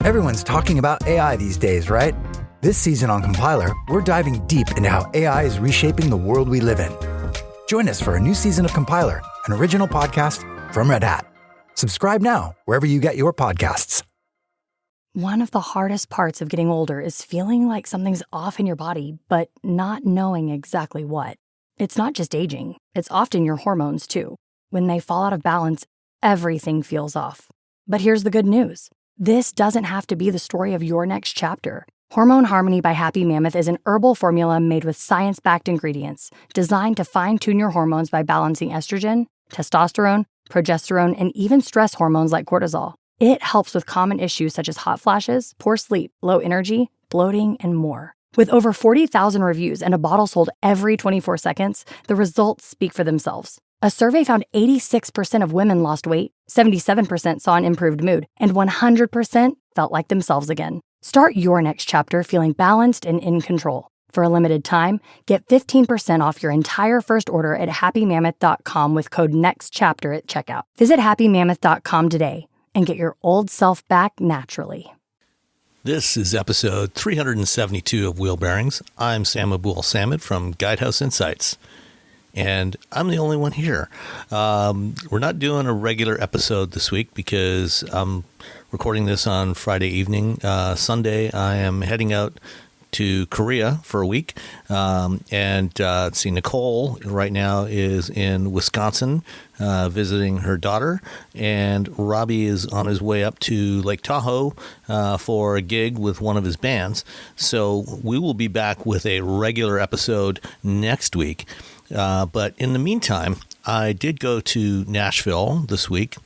Everyone's talking about AI these days, right? This season on Compiler, we're diving deep into how AI is reshaping the world we live in. Join us for a new season of Compiler, an original podcast from Red Hat. Subscribe now, wherever you get your podcasts. One of the hardest parts of getting older is feeling like something's off in your body, but not knowing exactly what. It's not just aging, it's often your hormones too. When they fall out of balance, everything feels off. But here's the good news. This doesn't have to be the story of your next chapter. Hormone Harmony by Happy Mammoth is an herbal formula made with science-backed ingredients designed to fine-tune your hormones by balancing estrogen, testosterone, progesterone, and even stress hormones like cortisol. It helps with common issues such as hot flashes, poor sleep, low energy, bloating, and more. With over 40,000 reviews and a bottle sold every 24 seconds, the results speak for themselves. A survey found 86% of women lost weight, 77% saw an improved mood, and 100% felt like themselves again. Start your next chapter feeling balanced and in control. For a limited time, get 15% off your entire first order at happymammoth.com with code NEXTCHAPTER at checkout. Visit happymammoth.com today and get your old self back naturally. This is episode 372 of Wheel Bearings. I'm Sam Abul-Samad from Guidehouse Insights. And I'm the only one here. We're not doing a regular episode this week because I'm recording this on Friday evening. Sunday, I am heading out to Korea for a week. Nicole right now is in Wisconsin visiting her daughter. And Robbie is on his way up to Lake Tahoe for a gig with one of his bands. So we will be back with a regular episode next week. But in the meantime, I did go to Nashville this week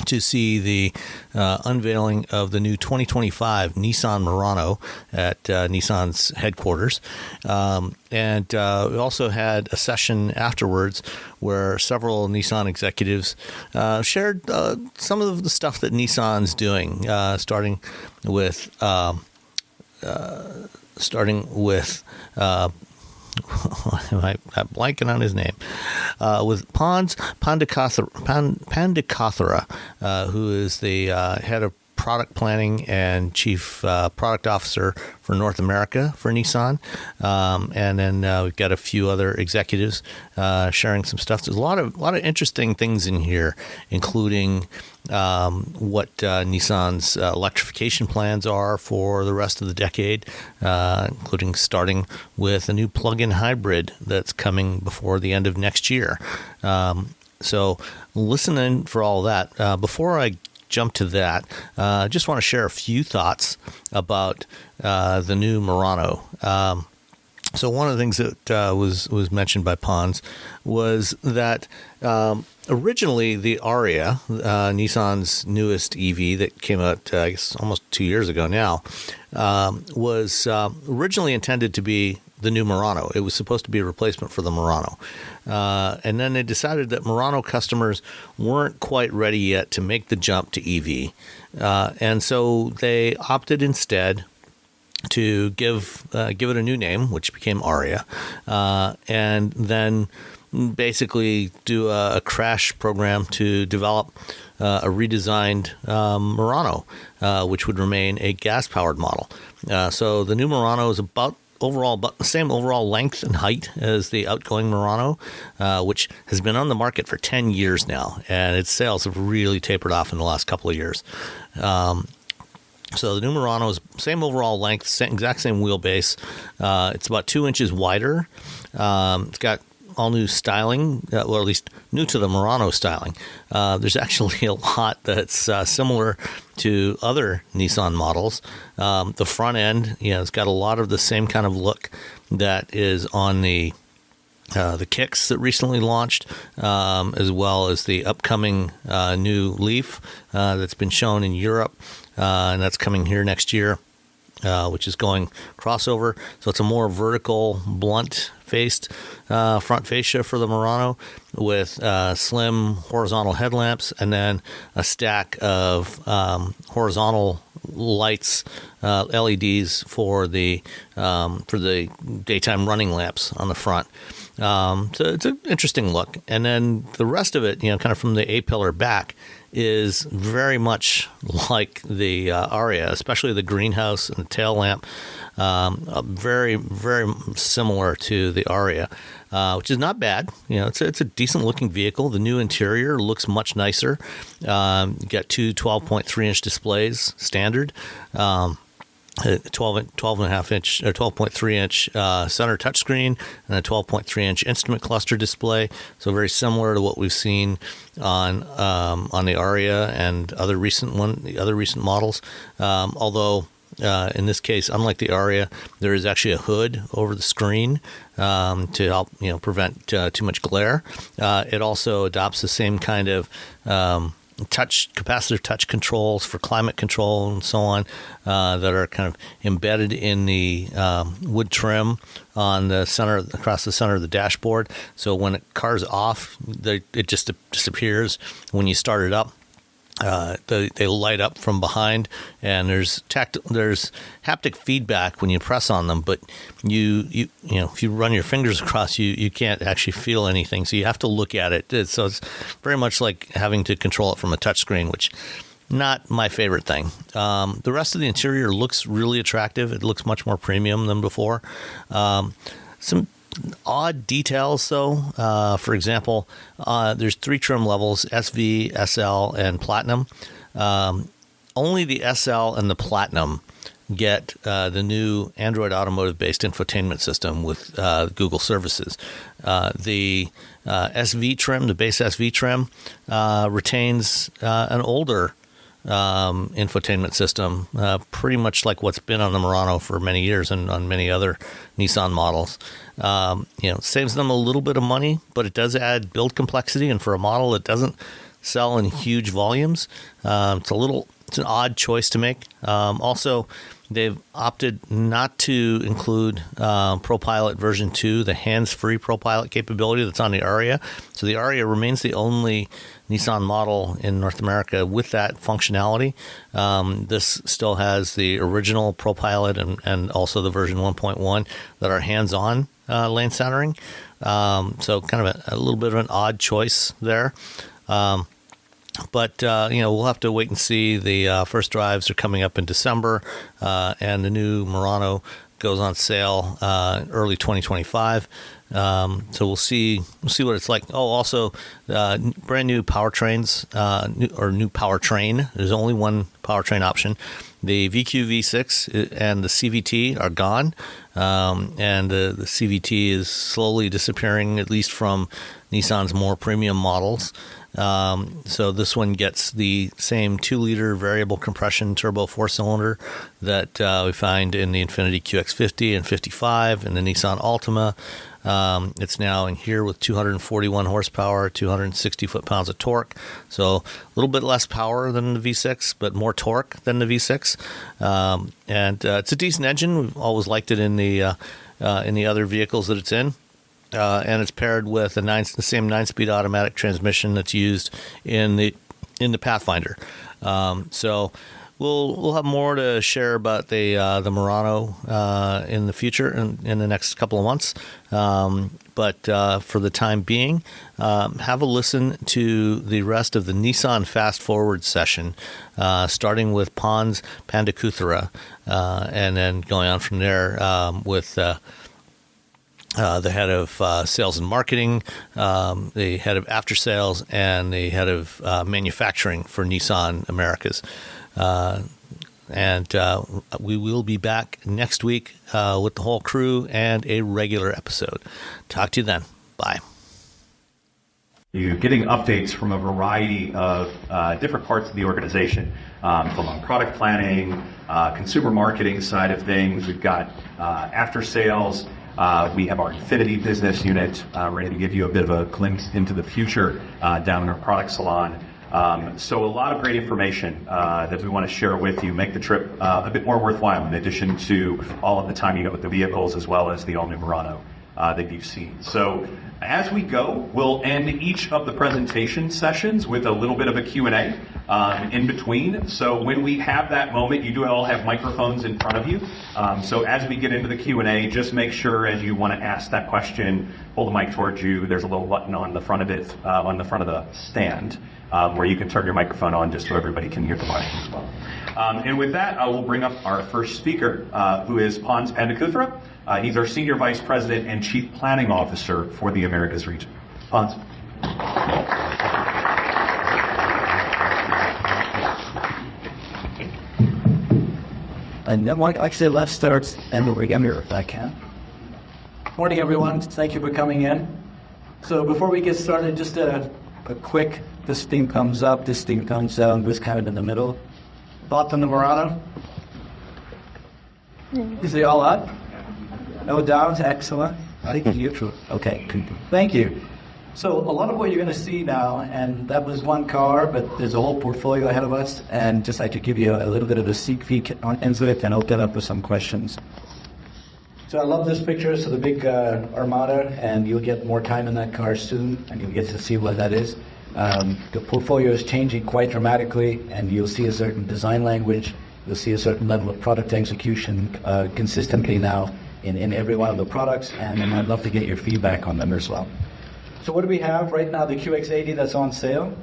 to see the unveiling of the new 2025 Nissan Murano at Nissan's headquarters. We also had a session afterwards where several Nissan executives shared some of the stuff that Nissan's doing, starting with I'm blanking on his name, with Ponz Pandikuthira, who is the head of product planning and chief product officer for North America for Nissan. And then we've got a few other executives sharing some stuff. There's a lot of interesting things in here, including what Nissan's electrification plans are for the rest of the decade, including starting with a new plug-in hybrid that's coming before the end of next year. So listen in for all that. Before I jump to that, I just want to share a few thoughts about the new Murano. So one of the things that was mentioned by Ponz was that originally the Aria, Nissan's newest EV that came out, I guess, almost 2 years ago now, was originally intended to be the new Murano. It was supposed to be a replacement for the Murano. And then they decided that Murano customers weren't quite ready yet to make the jump to EV. And so they opted instead to give it a new name, which became Aria, and then basically do a crash program to develop a redesigned Murano, which would remain a gas-powered model. So the new Murano is about the same overall length and height as the outgoing Murano, which has been on the market for 10 years now, and its sales have really tapered off in the last couple of years. So the new Murano is same overall length, exact same wheelbase. It's about 2 inches wider. It's got all new styling, or at least new to the Murano styling. There's actually a lot that's similar to other Nissan models. The front end, it's got a lot of the same kind of look that is on the Kicks that recently launched, as well as the upcoming new Leaf that's been shown in Europe, and that's coming here next year, which is going crossover. So it's a more vertical, blunt-faced front fascia for the Murano with slim horizontal headlamps and then a stack of horizontal lights, LEDs for the daytime running lamps on the front. So it's an interesting look. And then the rest of it, kind of from the A-pillar back, is very much like the Aria, especially the greenhouse and the tail lamp. Very, very similar to the Aria, which is not bad. It's a decent looking vehicle. The new interior looks much nicer. You got two 12.3-inch displays standard. 12.5-inch or 12.3-inch center touchscreen and a 12.3-inch instrument cluster display. So very similar to what we've seen on the Aria and other recent models. Although in this case, unlike the Aria, there is actually a hood over the screen to help prevent too much glare. It also adopts the same kind of capacitive touch controls for climate control and so on that are kind of embedded in the wood trim on the center, across the center of the dashboard. So when the car's off, it just disappears. When you start it up, they light up from behind, and there's haptic feedback when you press on them, but if you run your fingers across, you can't actually feel anything, so you have to look at it. So it's very much like having to control it from a touchscreen, which not my favorite thing. The rest of the interior looks really attractive. It looks much more premium than before. Some odd details, though. For example, there's 3 trim levels: SV, SL, and Platinum. Only the SL and the Platinum get the new Android Automotive-based infotainment system with Google services. The SV trim, the base SV trim, retains an older infotainment system, pretty much like what's been on the Murano for many years and on many other Nissan models. Saves them a little bit of money, but it does add build complexity, and for a model that doesn't sell in huge volumes, it's an odd choice to make. Also, they've opted not to include ProPilot version 2, the hands-free ProPilot capability that's on the Aria. So the Aria remains the only Nissan model in North America with that functionality. This still has the original ProPilot and also the version 1.1 that are hands-on lane centering. So kind of a little bit of an odd choice there. But we'll have to wait and see. The first drives are coming up in December, and the new Murano goes on sale early 2025. So we'll see what it's like. Oh, also, brand new powertrains, new powertrain. There's only one powertrain option. The VQ V6 and the CVT are gone, and the CVT is slowly disappearing, at least from Nissan's more premium models. So this one gets the same 2-liter variable compression turbo 4-cylinder that we find in the Infiniti QX50 and 55 and the Nissan Altima. It's now in here with 241 horsepower, 260 foot-pounds of torque. So a little bit less power than the V6, but more torque than the V6. And it's a decent engine. We've always liked it in the other vehicles that it's in. And it's paired with the same 9-speed automatic transmission that's used in the Pathfinder. So we'll have more to share about the Murano in the future in the next couple of months. But for the time being, have a listen to the rest of the Nissan Fast Forward session, starting with Ponz Pandikuthira, and then going on from there with the head of sales and marketing, the head of aftersales, and the head of manufacturing for Nissan Americas. And we will be back next week with the whole crew and a regular episode. Talk to you then. Bye. You're getting updates from a variety of different parts of the organization, from product planning, consumer marketing side of things. We've got after sales. We have our Infiniti business unit ready to give you a bit of a glimpse into the future down in our product salon. So a lot of great information that we want to share with you, make the trip a bit more worthwhile, in addition to all of the time you get with the vehicles as well as the all-new Murano that you've seen. So as we go, we'll end each of the presentation sessions with a little bit of a Q&A. in between. So when we have that moment, you do all have microphones in front of you. So as we get into the Q&A, just make sure as you want to ask that question, pull the mic towards you. There's a little button on the front of it, on the front of the stand, where you can turn your microphone on just so everybody can hear the question as well. And with that, I will bring up our first speaker, who is Ponz Pandikuthira. He's our Senior Vice President and Chief Planning Officer for the Americas region. Ponz. And then, like I said, let's start and we're here if I can. Morning, everyone. Thank you for coming in. So before we get started, just a quick, this theme comes up, this theme comes down, this kind of in the middle. Thoughts on the Murano? Is it all up? No doubts? Excellent. I think you're true. Okay, thank you. So a lot of what you're going to see now, and that was one car, but there's a whole portfolio ahead of us, and just like to give you a little bit of a sneak peek into it and open up with some questions. So I love this picture, so the big Armada, and you'll get more time in that car soon, and you'll get to see what that is. The portfolio is changing quite dramatically, and you'll see a certain design language, you'll see a certain level of product execution consistently now in every one of the products, and I'd love to get your feedback on them as well. So what do we have right now? The QX80 that's on sale.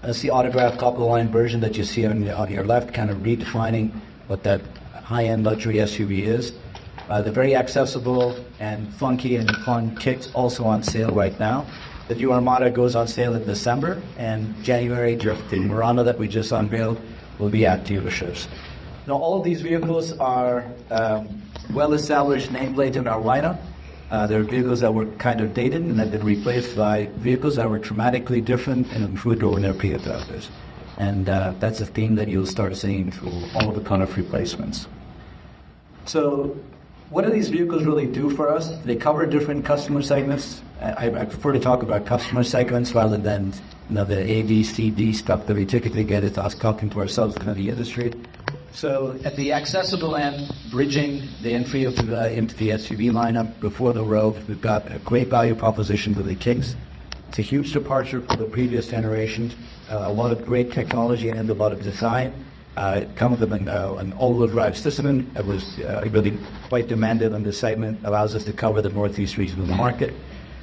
That's the autographed top-of-the-line version that you see on your left, kind of redefining what that high-end luxury SUV is. The very accessible and funky and fun kicks also on sale right now. The new Armada goes on sale in December, and January, the Murano that we just unveiled will be at dealerships. Now, all of these vehicles are well-established nameplates in our lineup. They're vehicles that were kind of dated and have been replaced by vehicles that were dramatically different and improved over their previous others. And that's a theme that you'll start seeing through all of the kind of replacements. So what do these vehicles really do for us? They cover different customer segments. I prefer to talk about customer segments rather than the A, B, C, D stuff that we typically get. It's us talking to ourselves in the industry. So at the accessible end, bridging the entry into the SUV lineup before the Rogue, we've got a great value proposition with the Kicks. It's a huge departure from the previous generations. A lot of great technology and a lot of design. It comes with an all-wheel drive system that was really quite demanded on this segment, allows us to cover the Northeast region of the market.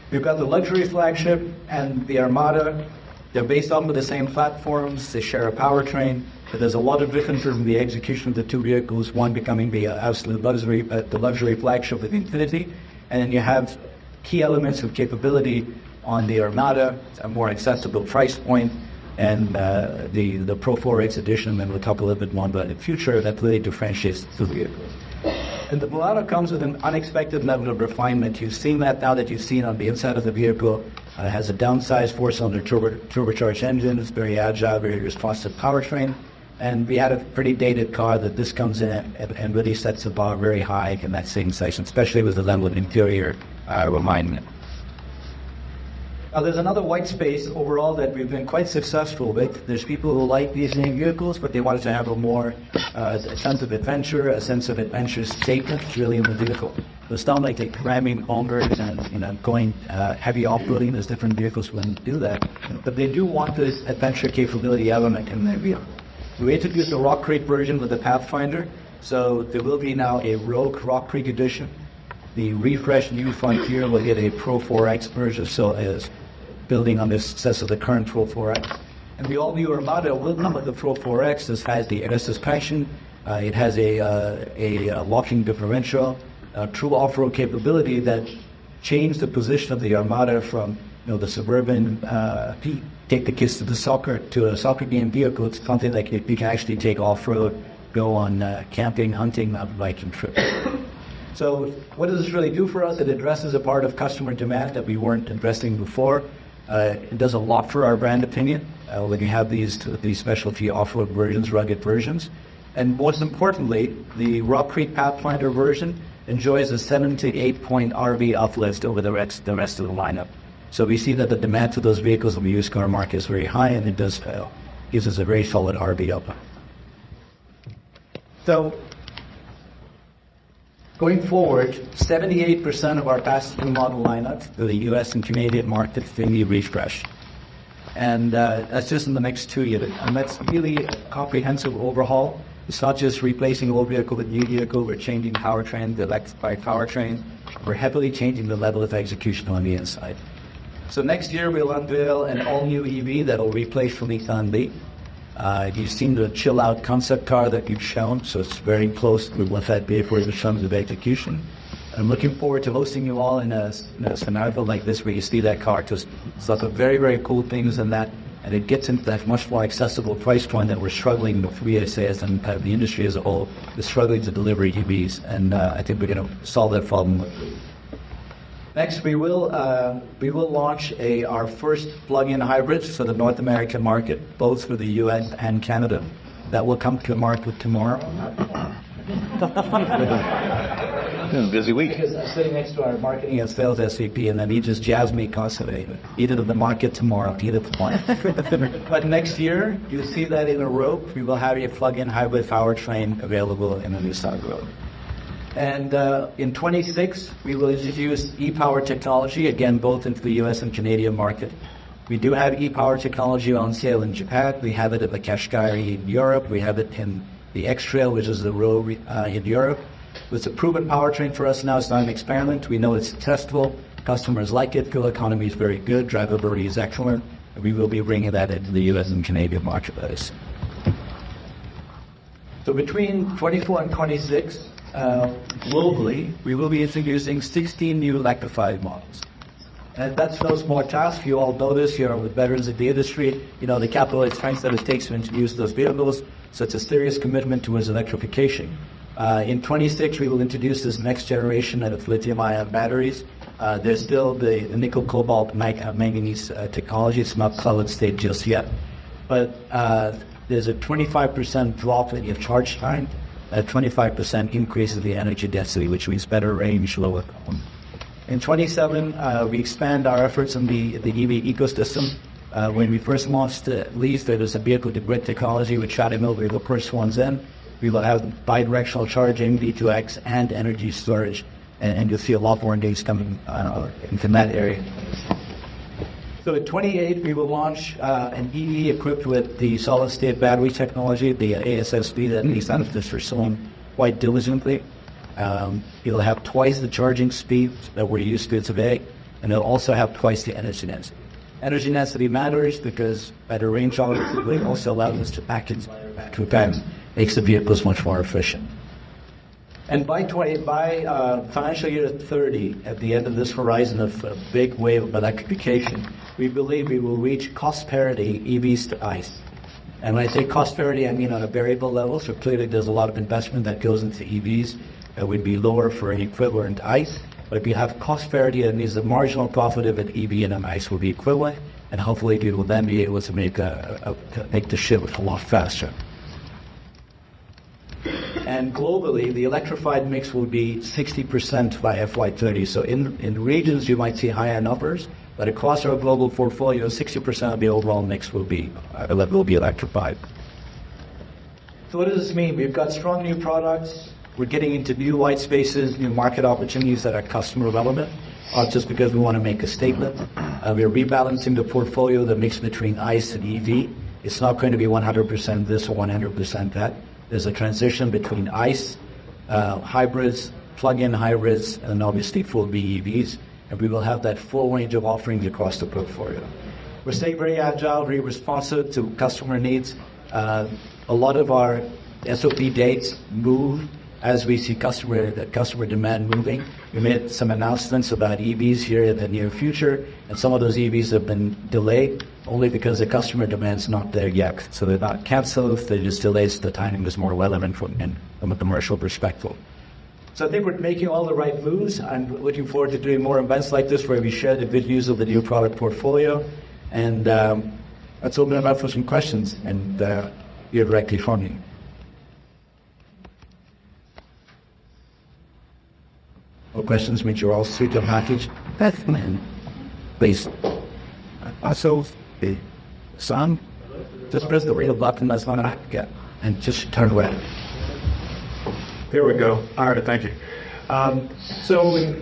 We've got the luxury flagship and the Armada. They're based off of the same platforms. They share a powertrain. But there's a lot of difference in the execution of the two vehicles, one becoming the absolute luxury, the luxury flagship with Infinity, and then you have key elements of capability on the Armada, a more accessible price point, and the Pro 4X edition, and we'll talk a little bit more about in the future, that really differentiates the two vehicles. And the Murano comes with an unexpected level of refinement. You've seen that now that you've seen on the inside of the vehicle. It has a downsized four-cylinder turbocharged engine. It's very agile, very responsive powertrain. And we had a pretty dated car that this comes in and really sets the bar very high in that same section, especially with the level of interior refinement. Now, there's another white space overall that we've been quite successful with. There's people who like these same vehicles, but they wanted to have a more a sense of adventure, a sense of adventure statement really in the vehicle. It's not like they're cramming longer and going heavy off-roading. There's different vehicles when they do that, but they do want this adventure capability element in their vehicle. We introduced the Rock Creek version with the Pathfinder, so there will be now a Rogue Rock Creek edition. The refreshed new Frontier will get a Pro 4X version, so is building on the success of the current Pro 4X. And the all-new Armada will come with the Pro 4X. This has the air suspension. It has a locking differential, true off-road capability that changed the position of the Armada from the suburban take the kids to a soccer game vehicle. It's something that you can actually take off-road, go on camping, hunting, mountain biking trips. So what does this really do for us? It addresses a part of customer demand that we weren't addressing before. It does a lot for our brand opinion when you have these specialty off-road versions, rugged versions. And most importantly, the Rock Creek Pathfinder version enjoys a 7 to 8 point RV uplift over the rest of the lineup. So we see that the demand for those vehicles in the used car market is very high, and it does gives us a very solid RV uplift. So going forward, 78% of our passenger model lineup for the U.S. and Canadian markets will be refreshed. And that's just in the next 2 years. And that's really a comprehensive overhaul. It's not just replacing old vehicle with new vehicle. We're changing powertrain, the electrified powertrain. We're heavily changing the level of execution on the inside. So next year we'll unveil an all-new EV that'll replace the Nissan Leaf. You've seen the chill-out concept car that you've shown, so it's very close to what that vehicle is in terms of execution. I'm looking forward to hosting you all in a scenario like this where you see that car. Just lots of very, very cool things in that, and it gets into that much more accessible price point that we're struggling with, we say, as in the industry as a whole, is struggling to deliver EVs, and I think we're going to solve that problem. Next, we will launch our first plug-in hybrids for the North American market, both for the U.S. and Canada. That will come to market tomorrow. Busy week. Because I'm sitting next to our marketing and sales SVP, and then he just jazzed me constantly. Eat it at the market tomorrow. Eat it tomorrow. But next year, you'll see that in a row. We will have a plug-in hybrid powertrain available in the Nissan Rogue. And in 26, we will introduce e-power technology, again, both into the U.S. and Canadian market. We do have e-power technology on sale in Japan. We have it at the Qashqai in Europe. We have it in the X-Trail, which is the Rogue in Europe. It's a proven powertrain for us now. It's not an experiment. We know it's testable. Customers like it. Fuel economy is very good. Drivability is excellent. And we will be bringing that into the U.S. and Canadian marketplace. So between 24 and 26, globally, we will be introducing 16 new electrified models. And that's no small task. You all know this. You're the veterans of the industry. You know the capital expense that it takes to introduce those vehicles. So it's a serious commitment towards electrification. In 26, we will introduce this next generation of lithium-ion batteries. There's still the nickel, cobalt, manganese technology. It's not solid state just yet. But there's a 25% drop in your charge time, a 25% increase in the energy density, which means better range, lower carbon. In 27, we expand our efforts in the EV ecosystem. When we first launched Lease, there was a vehicle-to-grid technology with Shadow Mill. We were the first ones in. We will have bi-directional charging, V2X, and energy storage, and you'll see a lot more news coming into that area. So at 28, we will launch an EV equipped with the solid-state battery technology, the ASSB that Nissan is pursuing quite diligently. It'll have twice the charging speed that we're used to today, and it'll also have twice the energy density. Energy density matters because better range obviously also allows us to package battery packs. Makes the vehicles much more efficient. And by financial year 30, at the end of this horizon of a big wave of electrification, we believe we will reach cost parity EVs to ICE. And when I say cost parity, I mean on a variable level, so clearly there's a lot of investment that goes into EVs that would be lower for an equivalent ICE. But if you have cost parity, that means the marginal profit of an EV and an ICE will be equivalent, and hopefully we will then be able to make the shift a lot faster. And globally, the electrified mix will be 60% by FY30. So in regions, you might see higher numbers, but across our global portfolio, 60% of the overall mix will be electrified. So what does this mean? We've got strong new products. We're getting into new white spaces, new market opportunities that are customer relevant, not just because we want to make a statement. We're rebalancing the portfolio, the mix between ICE and EV. It's not going to be 100% this or 100% that. There's a transition between ICE, hybrids, plug-in hybrids, and obviously full BEVs, and we will have that full range of offerings across the portfolio. We're staying very agile, very responsive to customer needs. A lot of our SOP dates move as we see customer demand moving. We made some announcements about EVs here in the near future, and some of those EVs have been delayed only because the customer demand's not there yet. So they're not canceled, they're just delayed, so the timing is more relevant from a commercial perspective. So I think we're making all the right moves. I'm looking forward to doing more events like this where we share the good news of the new product portfolio. And let's open it up for some questions and hear directly from you. No questions means you're all sweet and package. Please. So, the sun, just press the real button that's on it, and just turn away. Here we go. All right, thank you. So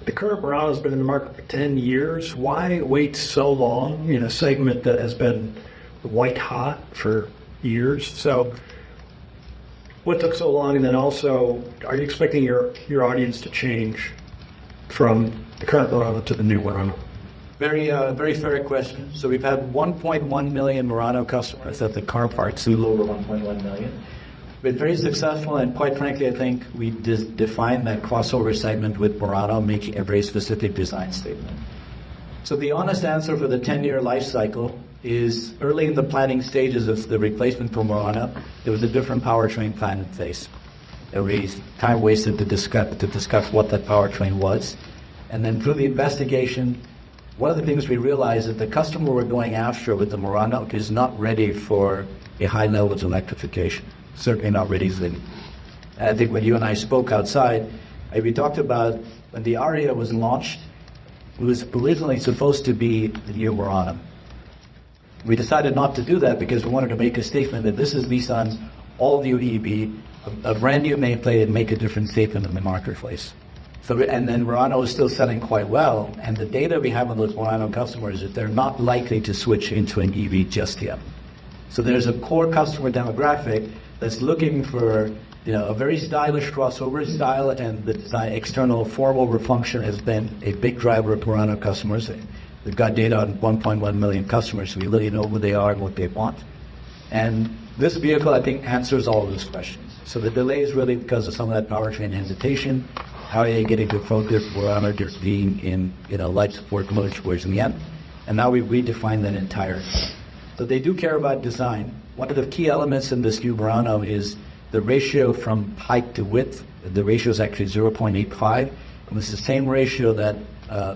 The current Murano has been in the market for 10 years. Why wait so long in a segment that has been white hot for years? So what took so long? And then also, are you expecting your audience to change from the current Murano to the new Murano? Very fair question. So we've had 1.1 million Murano customers at the car parts. A little over 1.1 million. Been very successful, and quite frankly, I think we defined that crossover segment with Murano, making a very specific design statement. So the honest answer for the 10-year life cycle is early in the planning stages of the replacement for Murano, there was a different powertrain plan in place. There was time wasted to discuss what that powertrain was. And then through the investigation, one of the things we realized is the customer we're going after with the Murano is not ready for a high level of electrification. Certainly not ready. I think when you and I spoke outside, we talked about when the Aria was launched, it was originally supposed to be the new Murano. We decided not to do that because we wanted to make a statement that this is Nissan's all-new EV, a brand new nameplate, and make a different statement in the marketplace. So, and then Murano is still selling quite well, and the data we have on those Murano customers is that they're not likely to switch into an EV just yet. So there's a core customer demographic that's looking for, a very stylish crossover style, and the external form-over function has been a big driver of Murano customers. We've got data on 1.1 million customers, so we really know who they are and what they want. And this vehicle, I think, answers all of those questions. So the delay is really because of some of that powertrain hesitation. How are you getting to focus Murano just being in, light support mode towards the end? And now we've redefined that entirely. So they do care about design. One of the key elements in this new Murano is the ratio from height to width. The ratio is actually 0.85. And it's the same ratio that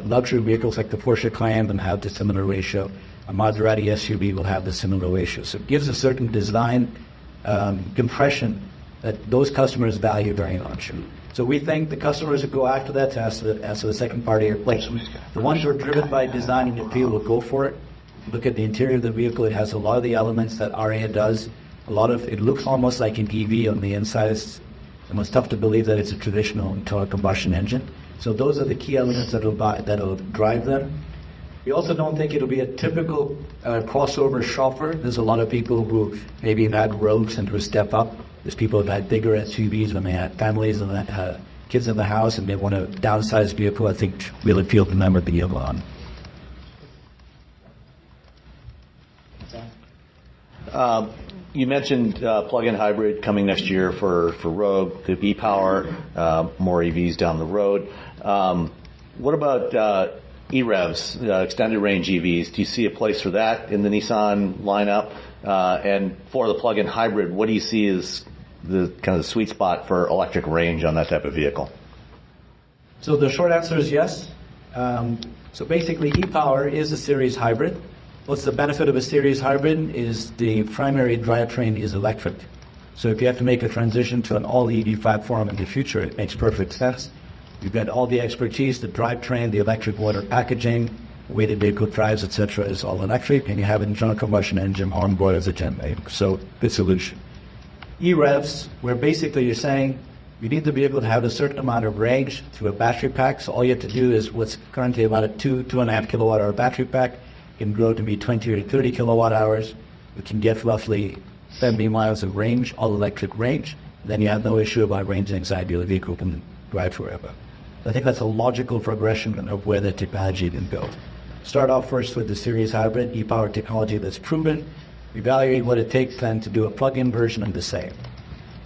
luxury vehicles like the Porsche Cayenne have the similar ratio. A Maserati SUV will have the similar ratio. So it gives a certain design compression that those customers value very much. So we think the customers who go after that, to answer the second part of your question, the ones who are driven by design and appeal will go for it. Look at the interior of the vehicle. It has a lot of the elements that Aria does. It looks almost like an EV on the inside. It's almost tough to believe that it's a traditional internal combustion engine. So those are the key elements that'll drive them. We also don't think it'll be a typical crossover shopper. There's a lot of people who maybe have had Rogues and who step up. There's people who've had bigger SUVs when they had families and had kids in the house and they want a downsized vehicle. I think we'll appeal to them with the Yvonne. You mentioned plug-in hybrid coming next year for Rogue, the e-Power, more EVs down the road. What about e-Revs, extended range EVs? Do you see a place for that in the Nissan lineup? And for the plug-in hybrid, what do you see as the kind of the sweet spot for electric range on that type of vehicle? So the short answer is yes. So basically, e-Power is a series hybrid. What's the benefit of a series hybrid is the primary drivetrain is electric. So if you have to make a transition to an all-EV platform in the future, it makes perfect sense. You've got all the expertise, the drivetrain, the electric motor packaging, the way the vehicle drives, etc. is all electric, and you have an internal combustion engine on board as a Gen 8. So good solution. E-Revs, where basically you're saying you need the vehicle to have a certain amount of range through a battery pack. So all you have to do is what's currently about a 2.5 kilowatt hour battery pack can grow to be 20 or 30 kilowatt hours. We can get roughly 70 miles of range, all electric range. Then you have no issue about range anxiety. The vehicle can drive forever. I think that's a logical progression of where the technology can go. Start off first with the series hybrid, e-Power technology that's proven. Evaluate what it takes then to do a plug-in version of the same.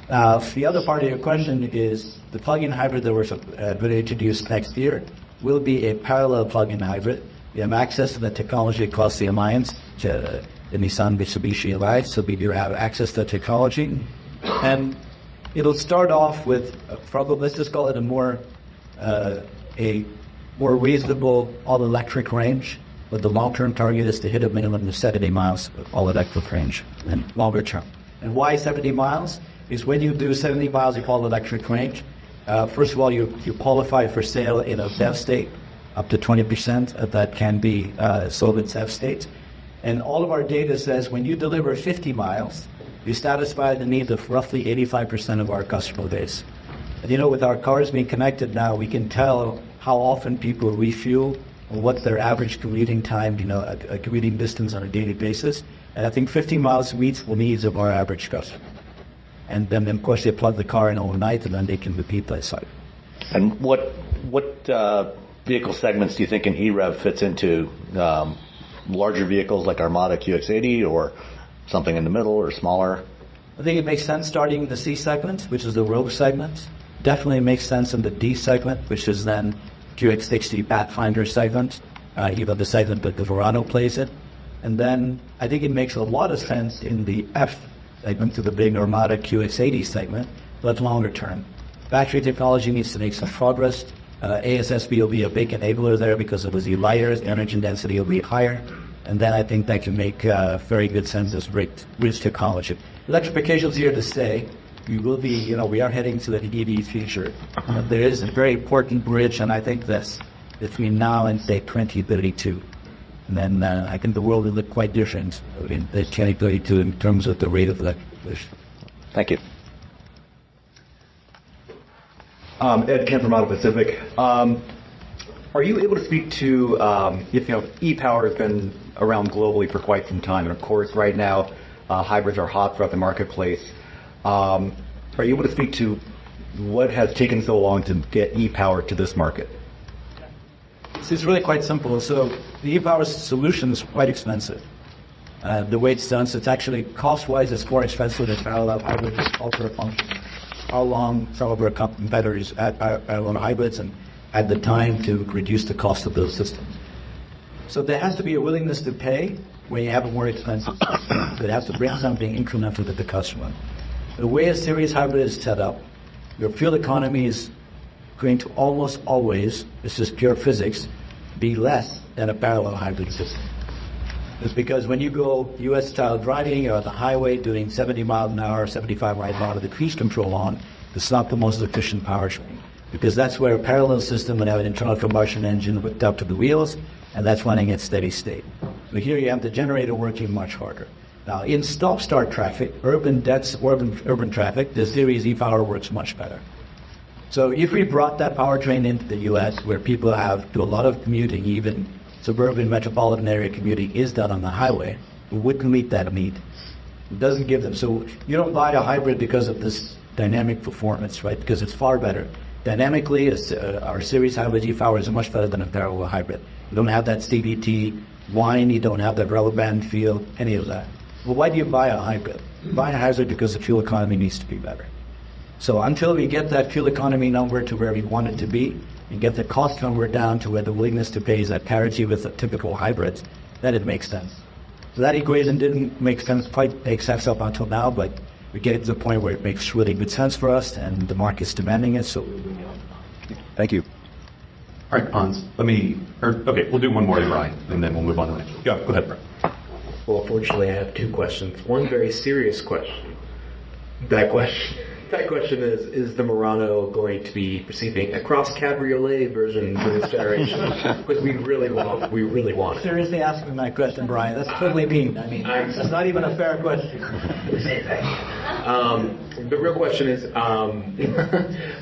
The other part of your question is the plug-in hybrid that we're going to introduce next year will be a parallel plug-in hybrid. We have access to the technology across the alliance, the Nissan Mitsubishi Alliance, so we do have access to the technology. And it'll start off with, probably, let's just call it a more reasonable all-electric range, but the long-term target is to hit a minimum of 70 miles of all-electric range and longer term. And why 70 miles? Is when you do 70 miles of all-electric range, first of all, you qualify for sale in a BEV state. Up to 20% of that can be sold in BEV states. And all of our data says when you deliver 50 miles, you satisfy the needs of roughly 85% of our customer base. And with our cars being connected now, we can tell how often people refuel and what's their average commuting time, a commuting distance on a daily basis. And I think 50 miles meets the needs of our average customer. And then, of course, they plug the car in overnight, and then they can repeat that cycle. And what vehicle segments do you think an EREV fits into? Larger vehicles like Armada QX80, or something in the middle, or smaller? I think it makes sense starting in the C segment, which is the Rogue segment. Definitely makes sense in the D segment, which is then QX60 Pathfinder segment, the segment that the Murano plays in. And then I think it makes a lot of sense in the F segment to the big Armada QX80 segment, but longer term. Battery technology needs to make some progress. ASSB will be a big enabler there because it will be lighter, energy density will be higher, and then I think that can make very good sense as bridge technology. Electrification is here to stay. We will be, we are heading to the EV future. There is a very important bridge, and I think this between now and say 2032. And then I think the world will look quite different in 2032 in terms of the rate of electrification. Thank you. Ed Kemp from Auto Pacific. Are you able to speak to if e-power has been around globally for quite some time, and of course right now hybrids are hot throughout the marketplace. Are you able to speak to what has taken so long to get e-power to this market? It's really quite simple. So the e-power solution is quite expensive. The way it's done, so it's actually cost-wise, it's more expensive than parallel hybrids. Also a function how long some of our competitors had parallel hybrids and had the time to reduce the cost of those systems. So there has to be a willingness to pay when you have a more expensive system. They have to bring something incremental to the customer. The way a series hybrid is set up, your fuel economy is going to almost always, this is pure physics, be less than a parallel hybrid system. It's because when you go U.S. style driving or the highway doing 70 miles an hour, 75 miles an hour with the cruise control on, it's not the most efficient powertrain. Because that's where a parallel system would have an internal combustion engine hooked up to the wheels, and that's running at steady state. But here you have the generator working much harder. Now in stop-start traffic, urban traffic, the series e-power works much better. So if we brought that powertrain into the U.S. where people have to do a lot of commuting, even suburban metropolitan area commuting is done on the highway, we wouldn't meet that need. It doesn't give them. So you don't buy a hybrid because of this dynamic performance, right? Because it's far better. Dynamically, our series hybrid e-power is much better than a parallel hybrid. You don't have that CVT whine, you don't have that rubber band feel, any of that. Well, why do you buy a hybrid? You buy a hybrid because the fuel economy needs to be better. So until we get that fuel economy number to where we want it to be, and get the cost number down to where the willingness to pay is at parity with the typical hybrids, then it makes sense. So that equation didn't quite make sense up until now, but we get to the point where it makes really good sense for us, and the market's demanding it, so we're moving on. Thank you. All right, Ponz, we'll do one more to Brian, and then we'll move on to the next one. Yeah, go ahead, Brian. Well, fortunately, I have two questions. One very serious question. That question is the Murano going to be receiving a cross cabriolet version for this generation? Because we really want it. Seriously asking that question, Brian, that's totally mean. That's not even a fair question. The real question is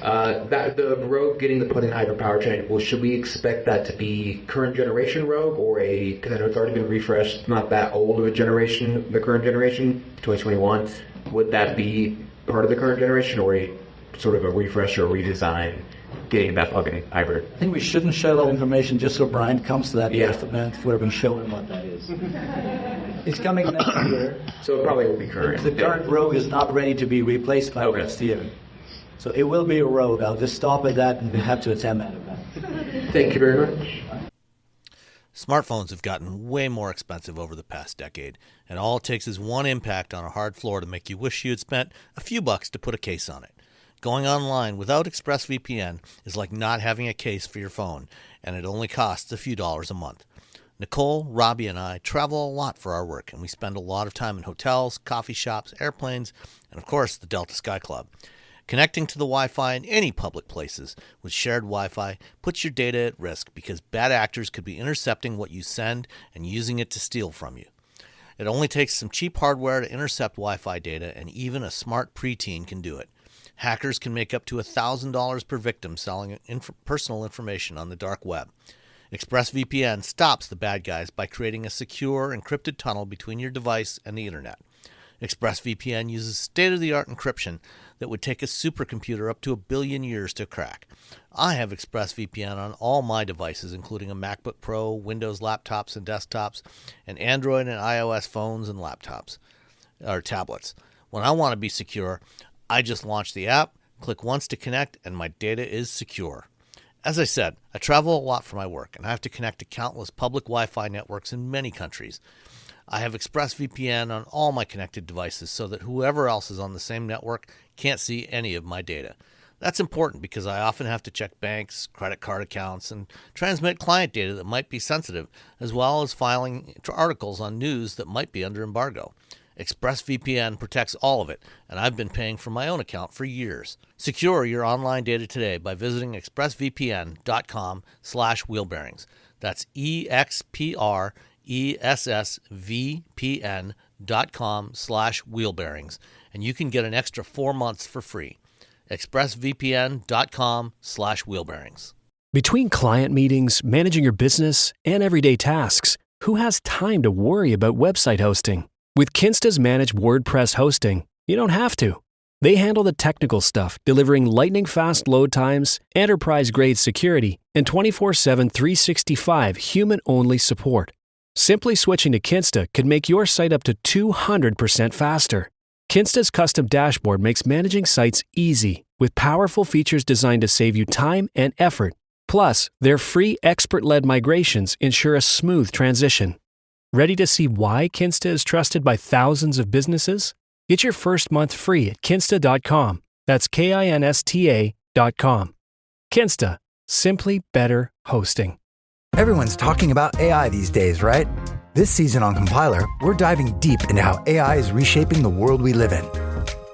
that the Rogue getting the plug-in hybrid powertrain. Well, should we expect that to be current generation Rogue or because I know it's already been refreshed, not that old of a generation, the current generation, 2021? Would that be part of the current generation or a sort of a refresh or redesign getting that plug-in hybrid? I think we shouldn't share that information just so Brian comes to that estimate where we can show him what that is. It's coming next year. So it probably will be current. The current Rogue is not ready to be replaced by next year. So it will be a Rogue. I'll just stop at that and we have to attend that event. Thank you very much. Smartphones have gotten way more expensive over the past decade, and all it takes is one impact on a hard floor to make you wish you had spent a few bucks to put a case on it. Going online without ExpressVPN is like not having a case for your phone, and it only costs a few dollars a month. Nicole, Robbie, and I travel a lot for our work, and we spend a lot of time in hotels, coffee shops, airplanes, and of course the Delta Sky Club. Connecting to the Wi-Fi in any public places with shared Wi-Fi puts your data at risk because bad actors could be intercepting what you send and using it to steal from you. It only takes some cheap hardware to intercept Wi-Fi data, and even a smart preteen can do it. Hackers can make up to $1,000 per victim selling personal information on the dark web. ExpressVPN stops the bad guys by creating a secure, encrypted tunnel between your device and the internet. ExpressVPN uses state-of-the-art encryption that would take a supercomputer up to 1 billion years to crack. I have ExpressVPN on all my devices, including a MacBook Pro, Windows laptops and desktops, and Android and iOS phones and laptops, or tablets. When I want to be secure, I just launch the app, click once to connect, and my data is secure. As I said, I travel a lot for my work, and I have to connect to countless public Wi-Fi networks in many countries. I have ExpressVPN on all my connected devices so that whoever else is on the same network can't see any of my data. That's important because I often have to check banks, credit card accounts, and transmit client data that might be sensitive, as well as filing articles on news that might be under embargo. ExpressVPN protects all of it, and I've been paying for my own account for years. Secure your online data today by visiting expressvpn.com/wheelbearings. That's expressvpn.com/wheelbearings, and you can get an extra 4 months for free. expressvpn.com/wheelbearings. Between client meetings, managing your business, and everyday tasks, who has time to worry about website hosting? With Kinsta's managed WordPress hosting, you don't have to. They handle the technical stuff, delivering lightning-fast load times, enterprise-grade security, and 24/7 365 human-only support. Simply switching to Kinsta could make your site up to 200% faster. Kinsta's custom dashboard makes managing sites easy, with powerful features designed to save you time and effort. Plus, their free expert-led migrations ensure a smooth transition. Ready to see why Kinsta is trusted by thousands of businesses? Get your first month free at kinsta.com. That's KINSTA.com. Kinsta, simply better hosting. Everyone's talking about AI these days, right? This season on Compiler, we're diving deep into how AI is reshaping the world we live in.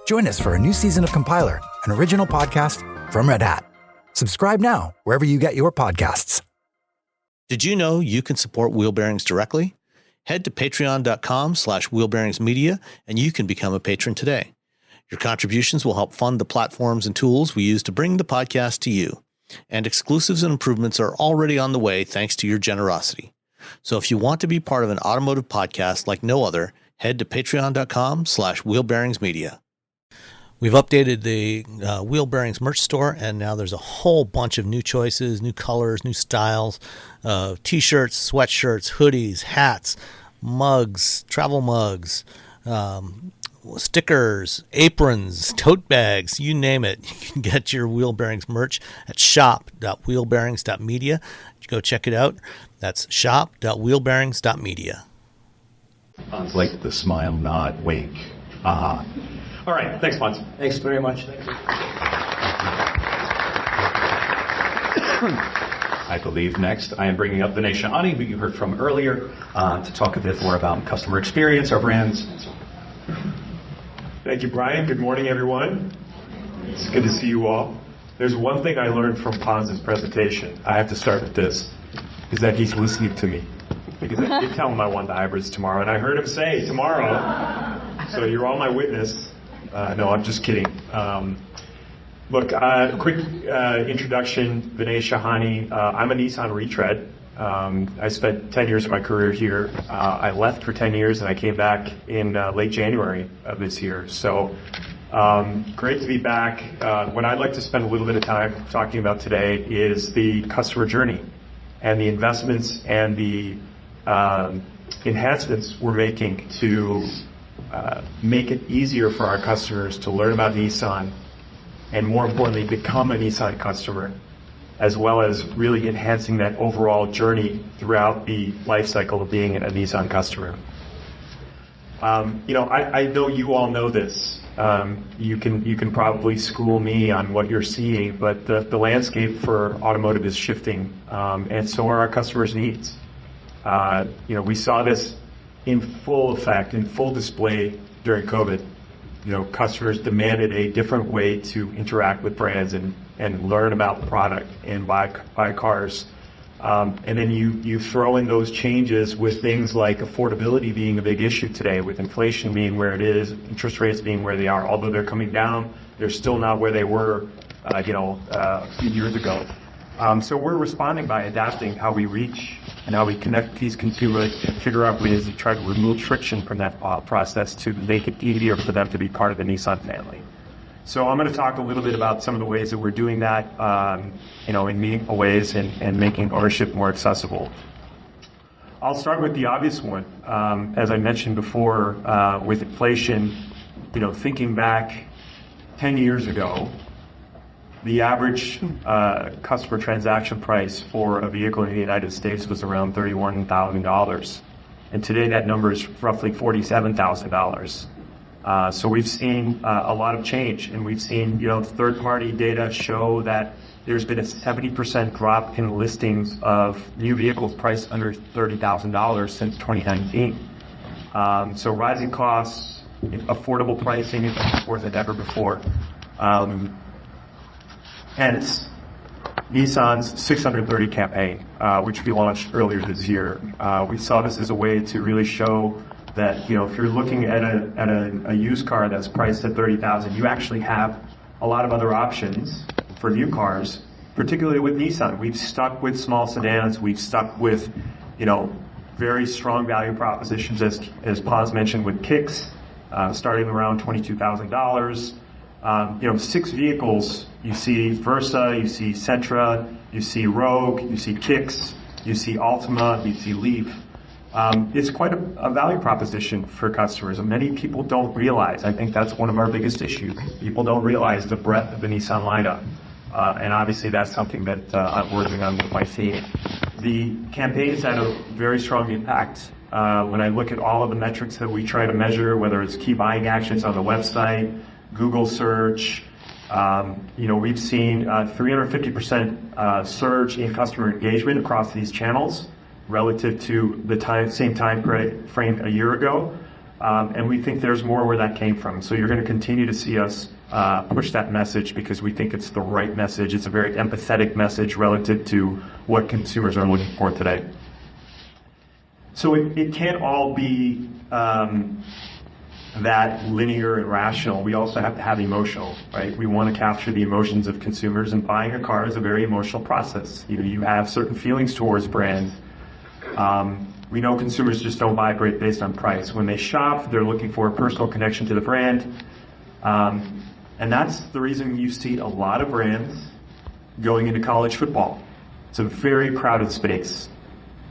Join us for a new season of Compiler, an original podcast from Red Hat. Subscribe now wherever you get your podcasts. Did you know you can support Wheel Bearings directly? Head to patreon.com/wheelbearingsmedia and you can become a patron today. Your contributions will help fund the platforms and tools we use to bring the podcast to you. And exclusives and improvements are already on the way thanks to your generosity. So if you want to be part of an automotive podcast like no other, head to patreon.com/wheelbearingsmedia. We've updated the Wheel Bearings merch store, and now there's a whole bunch of new choices, new colors, new styles, t-shirts, sweatshirts, hoodies, hats, mugs, travel mugs, stickers, aprons, tote bags, you name it. You can get your Wheel Bearings merch at shop.wheelbearings.media. Go check it out. That's shop.wheelbearings.media. Ponz like the smile, nod, wink. All right, thanks, Ponz. Thanks very much. I believe next I am bringing up Vinay Shahani, who you heard from earlier, to talk a bit more about customer experience, our brands. Thank you, Brian. Good morning, everyone. It's good to see you all. There's one thing I learned from Ponz's presentation. I have to start with this, is that he's listening to me. Because I did tell him I want the hybrids tomorrow, and I heard him say tomorrow. So you're all my witness. No, I'm just kidding. Look, quick introduction, Vinay Shahani. I'm a Nissan retread. I spent 10 years of my career here. I left for 10 years and I came back in late January of this year. So great to be back. What I'd like to spend a little bit of time talking about today is the customer journey and the investments and the enhancements we're making to make it easier for our customers to learn about Nissan and, more importantly, become a Nissan customer, as well as really enhancing that overall journey throughout the life cycle of being a Nissan customer. I know you all know this. You can probably school me on what you're seeing, but the landscape for automotive is shifting, and so are our customers' needs. We saw this in full effect, in full display during COVID. Customers demanded a different way to interact with brands and learn about the product and buy cars. And then you throw in those changes with things like affordability being a big issue today, with inflation being where it is, interest rates being where they are, although they're coming down They're still not where they were, a few years ago. So we're responding by adapting how we reach and how we connect these consumers and figure out ways to try to remove friction from that process to make it easier for them to be part of the Nissan family. So I'm going to talk a little bit about some of the ways that we're doing that, in meaningful ways and making ownership more accessible. I'll start with the obvious one. As I mentioned before, with inflation, thinking back 10 years ago, the average customer transaction price for a vehicle in the United States was around $31,000. And today that number is roughly $47,000. So we've seen a lot of change, and we've seen, third-party data show that there's been a 70% drop in listings of new vehicles priced under $30,000 since 2019. So rising costs, affordable pricing is more than ever before. Hence, Nissan's 630 campaign, which we launched earlier this year. We saw this as a way to really show that, if you're looking at a used car that's priced at $30,000, you actually have a lot of other options for new cars, particularly with Nissan. We've stuck with small sedans. We've stuck with, very strong value propositions, as Ponz mentioned, with kicks, starting around $22,000. 6 vehicles. You see Versa, you see Sentra, you see Rogue, you see Kicks, you see Altima, you see Leaf. It's quite a value proposition for customers, and many people don't realize. I think that's one of our biggest issues. People don't realize the breadth of the Nissan lineup, and obviously that's something that I'm working on with my team. The campaign has had a very strong impact. When I look at all of the metrics that we try to measure, whether it's key buying actions on the website, Google search, we've seen 350% surge in customer engagement across these channels relative to the same time frame a year ago. And we think there's more where that came from. So you're going to continue to see us push that message because we think it's the right message. It's a very empathetic message relative to what consumers are looking for today. So it can't all be that linear and rational. We also have to have emotional, right? We want to capture the emotions of consumers, and buying a car is a very emotional process. You have certain feelings towards brands. We know consumers just don't buy based on price. When they shop, they're looking for a personal connection to the brand. And that's the reason you see a lot of brands going into college football. It's a very crowded space.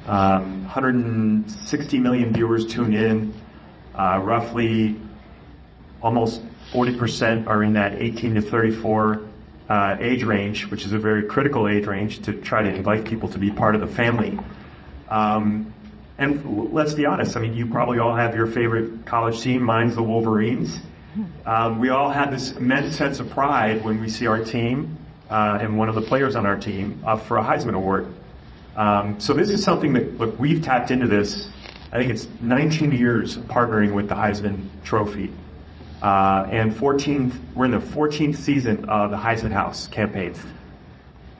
160 million viewers tune in. Roughly almost 40% are in that 18 to 34 age range, which is a very critical age range to try to invite people to be part of the family. And let's be honest, you probably all have your favorite college team. Mine's the Wolverines. We all have this immense sense of pride when we see our team and one of the players on our team up for a Heisman Award. So this is something that, look, we've tapped into this. I think it's 19 years partnering with the Heisman Trophy. And we're in the 14th season of the Heisman House campaign.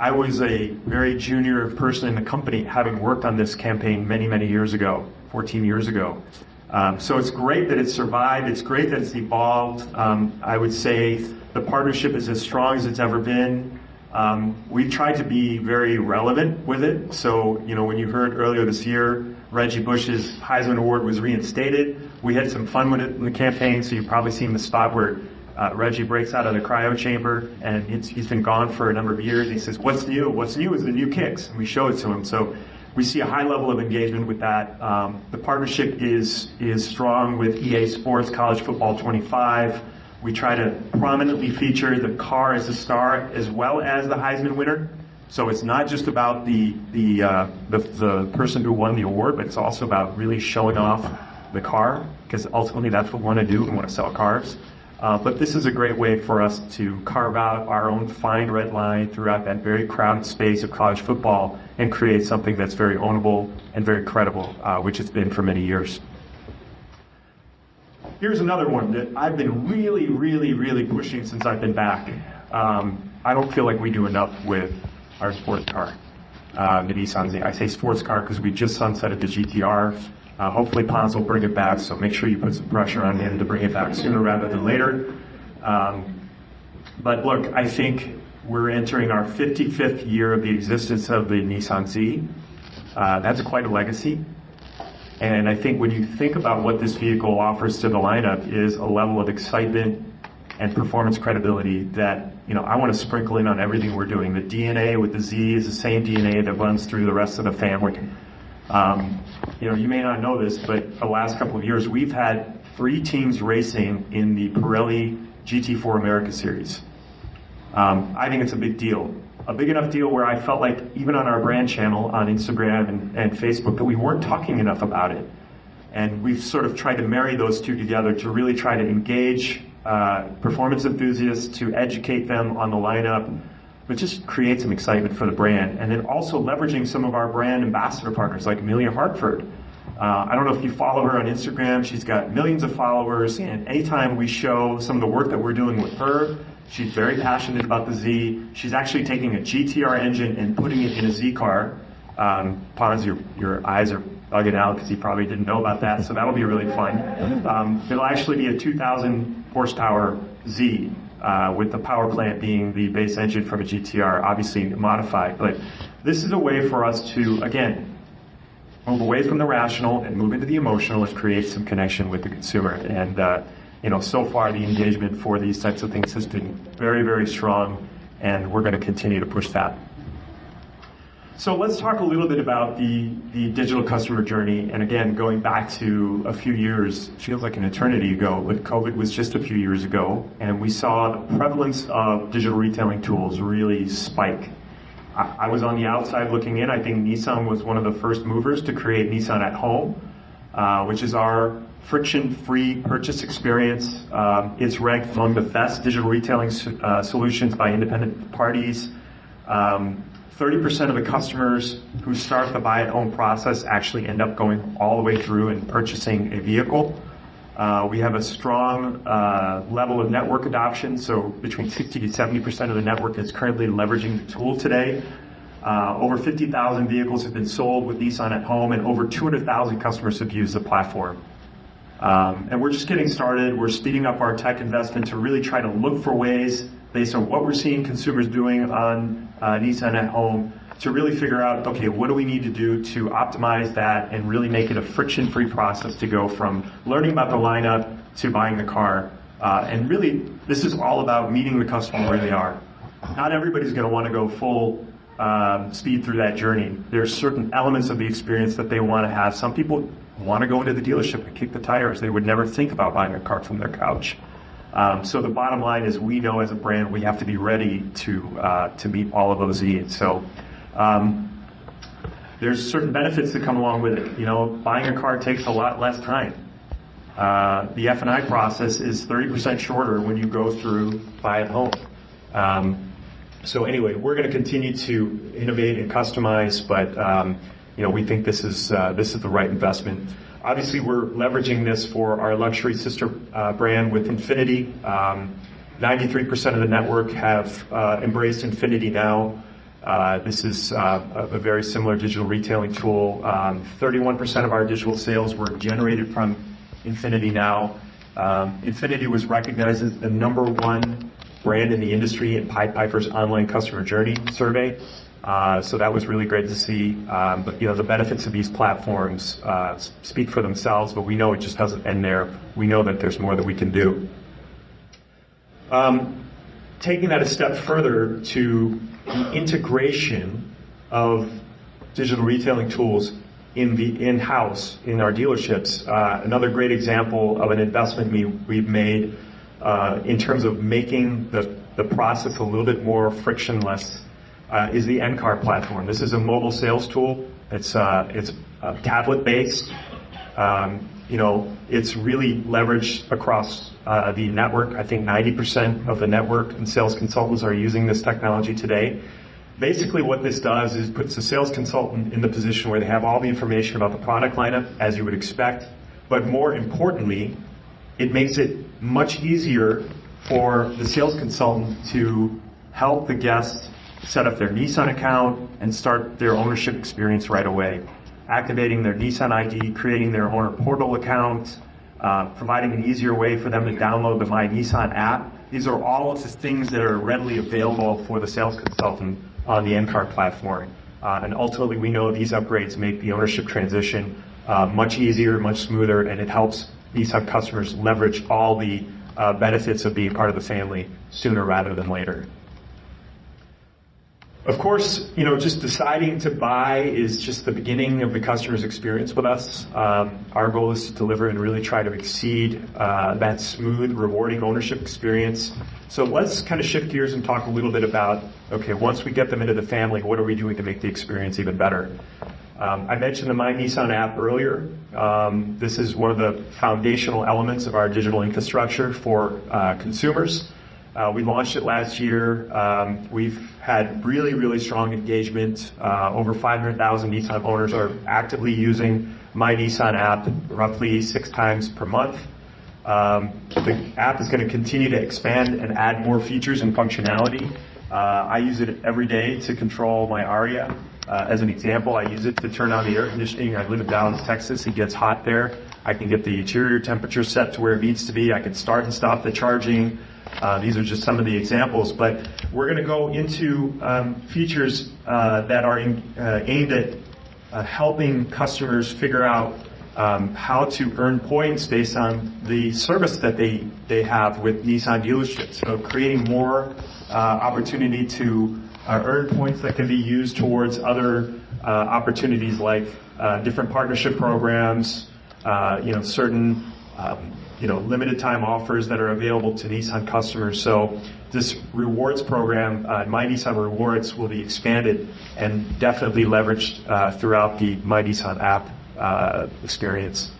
I was a very junior person in the company, having worked on this campaign many, many years ago, 14 years ago. So it's great that it's survived. It's great that it's evolved. I would say the partnership is as strong as it's ever been. We tried to be very relevant with it. So, when you heard earlier this year, Reggie Bush's Heisman Award was reinstated. We had some fun with it in the campaign, so you've probably seen the spot where Reggie breaks out of the cryo chamber, and he's been gone for a number of years. He says, "What's new? What's new is the new kicks." And we show it to him. So we see a high level of engagement with that. The partnership is strong with EA Sports College Football 25. We try to prominently feature the car as a star as well as the Heisman winner. So it's not just about the person who won the award, but it's also about really showing off the car, because ultimately that's what we want to do. We want to sell cars. But this is a great way for us to carve out our own fine red line throughout that very crowded space of college football and create something that's very ownable and very credible, which it's been for many years. Here's another one that I've been really, really, really pushing since I've been back. I don't feel like we do enough with our sports car, the Nissan. I say sports car because we just sunsetted the GTR. Hopefully Ponz will bring it back, so make sure you put some pressure on him to bring it back sooner rather than later. But look, I think we're entering our 55th year of the existence of the Nissan Z. That's quite a legacy. And I think when you think about what this vehicle offers to the lineup is a level of excitement and performance credibility that, I want to sprinkle in on everything we're doing. The DNA with the Z is the same DNA that runs through the rest of the family. You may not know this, but the last couple of years, we've had 3 teams racing in the Pirelli GT4 America Series. I think it's a big deal. A big enough deal where I felt like even on our brand channel on Instagram and Facebook that we weren't talking enough about it. And we've sort of tried to marry those two together to really try to engage performance enthusiasts, to educate them on the lineup, but just create some excitement for the brand. And then also leveraging some of our brand ambassador partners like Amelia Hartford. I don't know if you follow her on Instagram. She's got millions of followers, and anytime we show some of the work that we're doing with her, she's very passionate about the Z. She's actually taking a GTR engine and putting it in a Z car. Ponz, your eyes are bugging out because you probably didn't know about that, so that'll be really fun. It'll actually be a 2,000 horsepower Z, with the power plant being the base engine from a GTR, obviously modified. But this is a way for us to, again, move away from the rational and move into the emotional and create some connection with the consumer. And so far the engagement for these types of things has been very, very strong, and we're going to continue to push that. So let's talk a little bit about the digital customer journey. And again, going back to a few years, feels like an eternity ago, but COVID was just a few years ago, and we saw the prevalence of digital retailing tools really spike. I was on the outside looking in. I think Nissan was one of the first movers to create Nissan at Home, which is our friction-free purchase experience. It's ranked among the best digital retailing solutions by independent parties. 30% of the customers who start the buy at home process actually end up going all the way through and purchasing a vehicle. We have a strong level of network adoption, so between 60 to 70% of the network is currently leveraging the tool today. Over 50,000 vehicles have been sold with Nissan at Home, and over 200,000 customers have used the platform. And we're just getting started. We're speeding up our tech investment to really try to look for ways, based on what we're seeing consumers doing on Nissan at Home, to really figure out, okay, what do we need to do to optimize that and really make it a friction-free process to go from learning about the lineup to buying the car. And really, this is all about meeting the customer where they are. Not everybody's going to want to go full speed through that journey. There's certain elements of the experience that they want to have. Some people want to go into the dealership and kick the tires. They would never think about buying a car from their couch. So the bottom line is, we know as a brand we have to be ready to meet all of those needs. So there's certain benefits that come along with it. Buying a car takes a lot less time. The F&I process is 30% shorter when you go through buy at home. So anyway, we're going to continue to innovate and customize, but we think this is the right investment. Obviously, we're leveraging this for our luxury sister brand with Infinity. 93% of the network have embraced Infinity now. This is a very similar digital retailing tool. 31% of our digital sales were generated from Infinity now. Infinity was recognized as the #1 brand in the industry in Pied Piper's online customer journey survey. So that was really great to see. But the benefits of these platforms speak for themselves, but we know it just doesn't end there. We know that there's more that we can do. Taking that a step further to the integration of digital retailing tools in-house in our dealerships. Another great example of an investment we've made in terms of making the process a little bit more frictionless is the NCAR platform. This is a mobile sales tool. It's tablet-based. It's really leveraged across the network. I think 90% of the network and sales consultants are using this technology today. Basically what this does is puts the sales consultant in the position where they have all the information about the product lineup, as you would expect, but more importantly, it makes it much easier for the sales consultant to help the guest set up their Nissan account and start their ownership experience right away. Activating their Nissan ID, creating their owner portal account, providing an easier way for them to download the My Nissan app these are all of the things that are readily available for the sales consultant on the NCAR platform. And ultimately, we know these upgrades make the ownership transition much easier, much smoother, and it helps Nissan customers leverage all the benefits of being part of the family sooner rather than later. Of course, just deciding to buy is just the beginning of the customer's experience with us. Our goal is to deliver and really try to exceed that smooth, rewarding ownership experience. So let's kind of shift gears and talk a little bit about, okay, once we get them into the family, what are we doing to make the experience even better? I mentioned the My Nissan app earlier. This is one of the foundational elements of our digital infrastructure for consumers. We launched it last year. We've had really, really strong engagement. Over 500,000 Nissan owners are actively using My Nissan app roughly 6 times per month. The app is going to continue to expand and add more features and functionality. I use it every day to control my Aria. As an example, I use it to turn on the air conditioning. I live in Dallas, Texas. It gets hot there. I can get the interior temperature set to where it needs to be. I can start and stop the charging. These are just some of the examples, but we're going to go into features that are aimed at helping customers figure out how to earn points based on the service that they have with Nissan dealerships. So creating more opportunity to earn points that can be used towards other opportunities like different partnership programs, certain limited time offers that are available to Nissan customers. So this rewards program, My Nissan Rewards, will be expanded and definitely leveraged throughout the My Nissan app experience.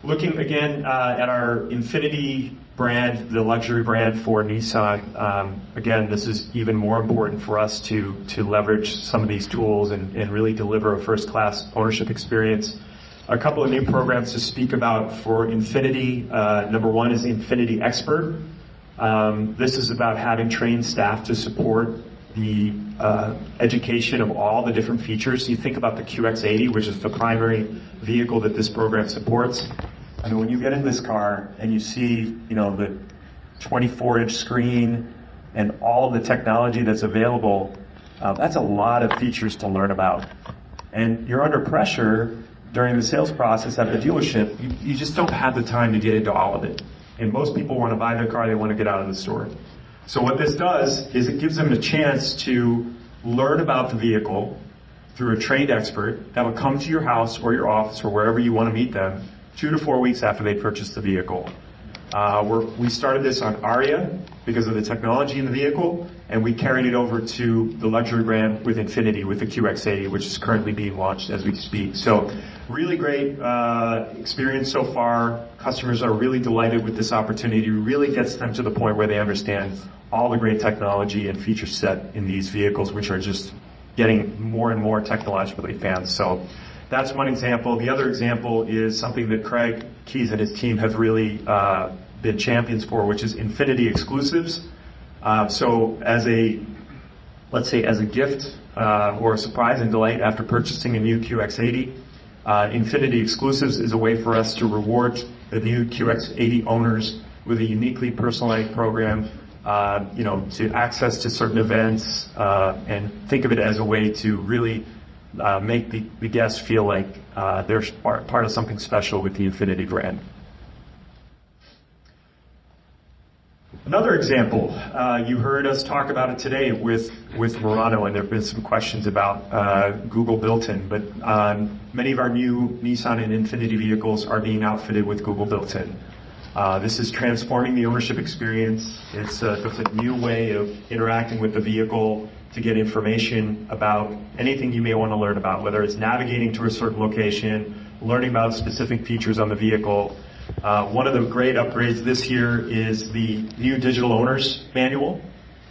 Looking again at our Infinity brand, the luxury brand for Nissan, again, this is even more important for us to leverage some of these tools and really deliver a first-class ownership experience. A couple of new programs to speak about for Infinity. Number one is Infinity Expert. This is about having trained staff to support the education of all the different features. You think about the QX80, which is the primary vehicle that this program supports. I mean, when you get in this car and you see, the 24-inch screen and all the technology that's available, that's a lot of features to learn about. And you're under pressure during the sales process at the dealership. You just don't have the time to get into all of it. And most people want to buy their car, they want to get out of the store. So what this does is it gives them a chance to learn about the vehicle through a trained expert that will come to your house or your office or wherever you want to meet them 2 to 4 weeks after they purchase the vehicle. We started this on Aria because of the technology in the vehicle, and we carried it over to the luxury brand with Infinity, with the QX80, which is currently being launched as we speak. So really great experience so far. Customers are really delighted with this opportunity. It really gets them to the point where they understand all the great technology and feature set in these vehicles, which are just getting more and more technologically advanced. So that's one example. The other example is something that Craig Keys and his team have really been champions for, which is Infinity Exclusives. So let's say as a gift or a surprise and delight after purchasing a new QX80, Infinity Exclusives is a way for us to reward the new QX80 owners with a uniquely personalized program, to access to certain events, and think of it as a way to really make the guests feel like they're part of something special with the Infinity brand. Another example, you heard us talk about it today with Murano, and there have been some questions about Google built-in, but many of our new Nissan and Infinity vehicles are being outfitted with Google built-in. This is transforming the ownership experience. It's a new way of interacting with the vehicle to get information about anything you may want to learn about, whether it's navigating to a certain location, learning about specific features on the vehicle. One of the great upgrades this year is the new Digital Owner's Manual,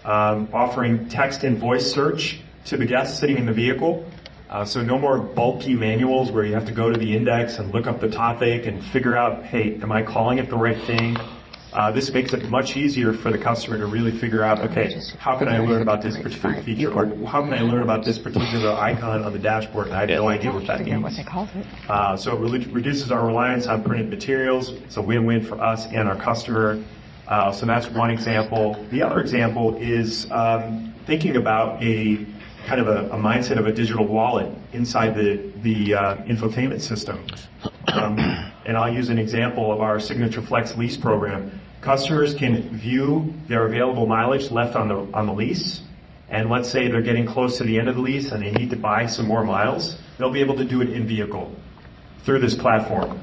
offering text and voice search to the guests sitting in the vehicle. So no more bulky manuals where you have to go to the index and look up the topic and figure out, hey, am I calling it the right thing? This makes it much easier for the customer to really figure out, okay, how can I learn about this particular feature, or how can I learn about this particular icon on the dashboard? And I have no idea what that means. So it reduces our reliance on printed materials. It's a win-win for us and our customer. So that's one example. The other example is thinking about a kind of a mindset of a digital wallet inside the infotainment system. And I'll use an example of our Signature Flex lease program. Customers can view their available mileage left on the lease, and let's say they're getting close to the end of the lease and they need to buy some more miles, they'll be able to do it in vehicle through this platform.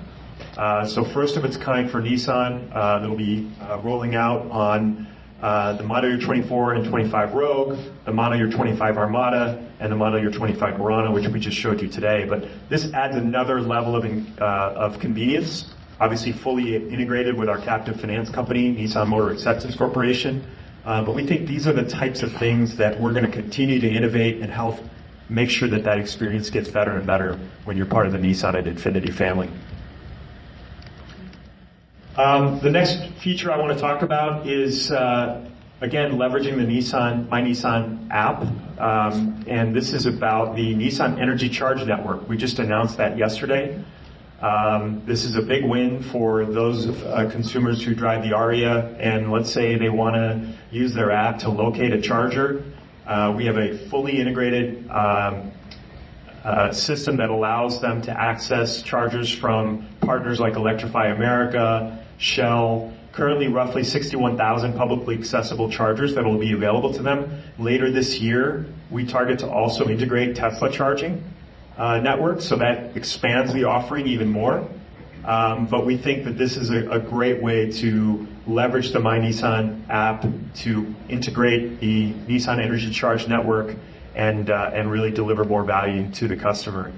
So first of its kind for Nissan, that'll be rolling out on the model year 24 and 25 Rogue, the model year 25 Armada, and the model year 25 Murano, which we just showed you today. But this adds another level of convenience, obviously fully integrated with our captive finance company, Nissan Motor Acceptance Corporation. But we think these are the types of things that we're going to continue to innovate and help make sure that that experience gets better and better when you're part of the Nissan and Infiniti family. The next feature I want to talk about is, again, leveraging the My Nissan app. And this is about the Nissan Energy Charge Network. We just announced that yesterday. This is a big win for those consumers who drive the Aria, and let's say they want to use their app to locate a charger. We have a fully integrated system that allows them to access chargers from partners like Electrify America, Shell, currently roughly 61,000 publicly accessible chargers that will be available to them. Later this year, we target to also integrate Tesla charging networks, so that expands the offering even more. But we think that this is a great way to leverage the My Nissan app to integrate the Nissan Energy Charge Network and really deliver more value to the customer.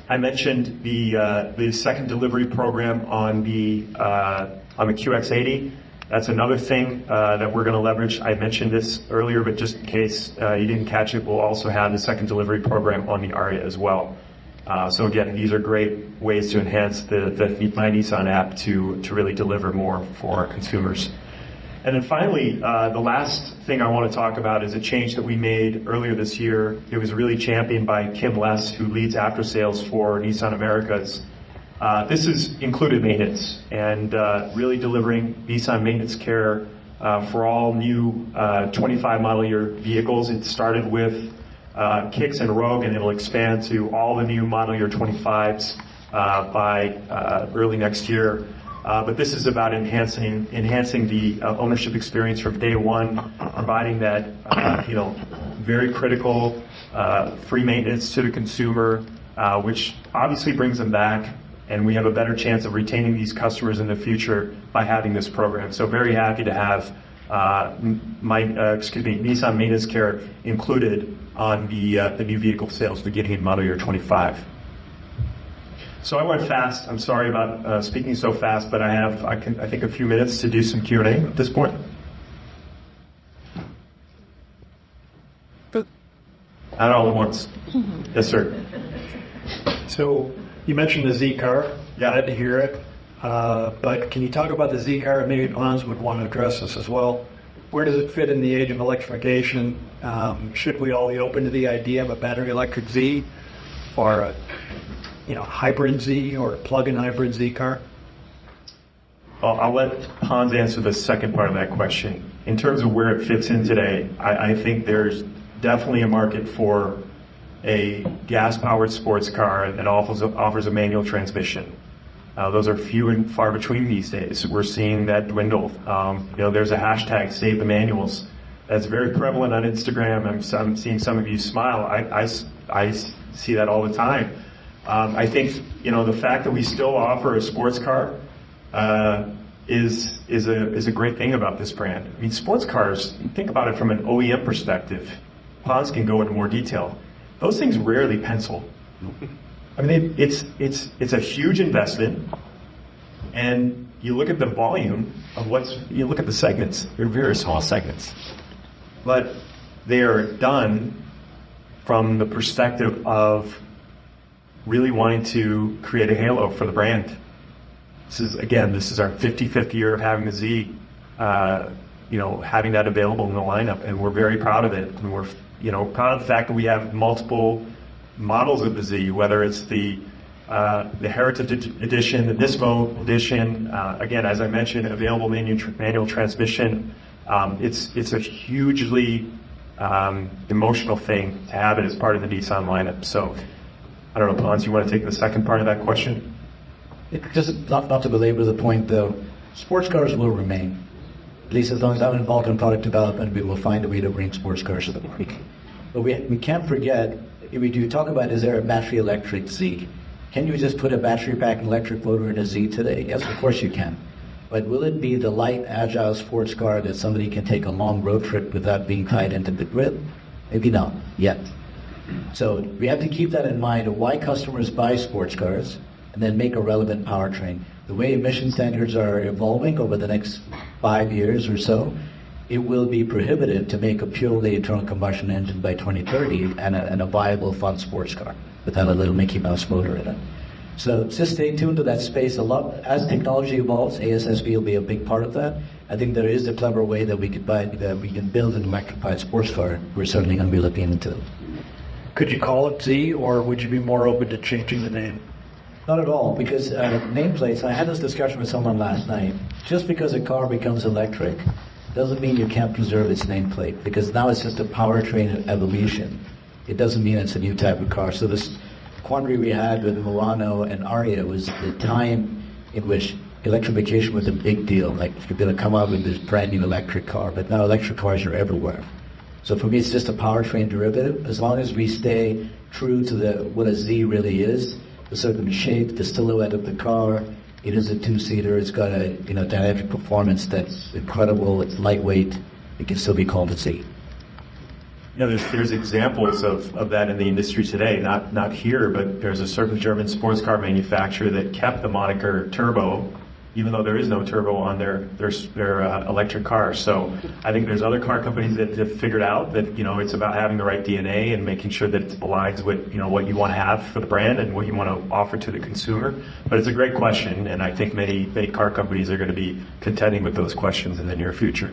I mentioned the second delivery program on the QX80. That's another thing that we're going to leverage. I mentioned this earlier, but just in case you didn't catch it, we'll also have the second delivery program on the Aria as well. So again, these are great ways to enhance the My Nissan app to really deliver more for our consumers. And then finally, the last thing I want to talk about is a change that we made earlier this year. It was really championed by Kim Less, who leads aftersales for Nissan Americas. This is included maintenance and really delivering Nissan maintenance care for all new 25 model year vehicles. It started with Kicks and Rogue, and it'll expand to all the new model year 25s by early next year. But this is about enhancing the ownership experience from day one, providing that very critical free maintenance to the consumer, which obviously brings them back, and we have a better chance of retaining these customers in the future by having this program. So very happy to have Nissan Maintenance Care included on the new vehicle sales beginning in model year 25. So I went fast. I'm sorry about speaking so fast, but I think a few minutes to do some Q&A at this point. Not all at once. Yes, sir. So you mentioned the Z car. Yeah. Glad to hear it. But can you talk about the Z car? Maybe Ponz would want to address this as well. Where does it fit in the age of electrification? Should we all be open to the idea of a battery electric Z or a hybrid Z or a plug-in hybrid Z car? I'll let Ponz answer the second part of that question. In terms of where it fits in today, I think there's definitely a market for a gas-powered sports car that offers a manual transmission. Those are few and far between these days. We're seeing that dwindle. There's a hashtag, Save the Manuals. That's very prevalent on Instagram. I'm seeing some of you smile. I see that all the time. I think the fact that we still offer a sports car is a great thing about this brand. I mean, sports cars. Think about it from an OEM perspective. Ponz can go into more detail. Those things rarely pencil. I mean, it's a huge investment, and you look at the volume of you look at the segments. They're very small segments, but they are done from the perspective of really wanting to create a halo for the brand. This is our 55th year of having the Z, having that available in the lineup, and we're very proud of it. And we're proud of the fact that we have multiple models of the Z, whether it's the the Heritage Edition, the Nismo Edition. Again, as I mentioned, available manual transmission. It's a hugely emotional thing to have it as part of the Nissan lineup. So, I don't know, Ponz, you want to take the second part of that question? Just not to belabor the point, though, sports cars will remain. At least as long as I'm involved in product development, we will find a way to bring sports cars to the market. But we can't forget, if we do talk about, is there a battery electric Z? Can you just put a battery pack and electric motor in a Z today? Yes, of course you can. But will it be the light, agile sports car that somebody can take a long road trip without being tied into the grid? Maybe not, yet. So we have to keep that in mind of why customers buy sports cars and then make a relevant powertrain. The way emission standards are evolving over the next 5 years or so, it will be prohibitive to make a purely internal combustion engine by 2030 and a viable, fun sports car without a little Mickey Mouse motor in it. So just stay tuned to that space a lot. As technology evolves, ASSB will be a big part of that. I think there is a clever way that we can build an electrified sports car. We're certainly going to be looking into it. Could you call it Z, or would you be more open to changing the name? Not at all, because nameplates, I had this discussion with someone last night. Just because a car becomes electric doesn't mean you can't preserve its nameplate, because now it's just a powertrain evolution. It doesn't mean it's a new type of car. So this quandary we had with Murano and Aria was the time in which electrification was a big deal. Like, you're going to come out with this brand new electric car, but now electric cars are everywhere. So for me, it's just a powertrain derivative. As long as we stay true to what a Z really is, the certain shape, the silhouette of the car. It is a two-seater. It's got a dynamic performance that's incredible. It's lightweight. It can still be called a Z. There's examples of that in the industry today. Not here, but there's a certain German sports car manufacturer that kept the moniker Turbo, even though there is no turbo on their electric cars. So I think there's other car companies that have figured out that it's about having the right DNA and making sure that it aligns with what you want to have for the brand and what you want to offer to the consumer. But it's a great question, and I think many car companies are going to be contending with those questions in the near future.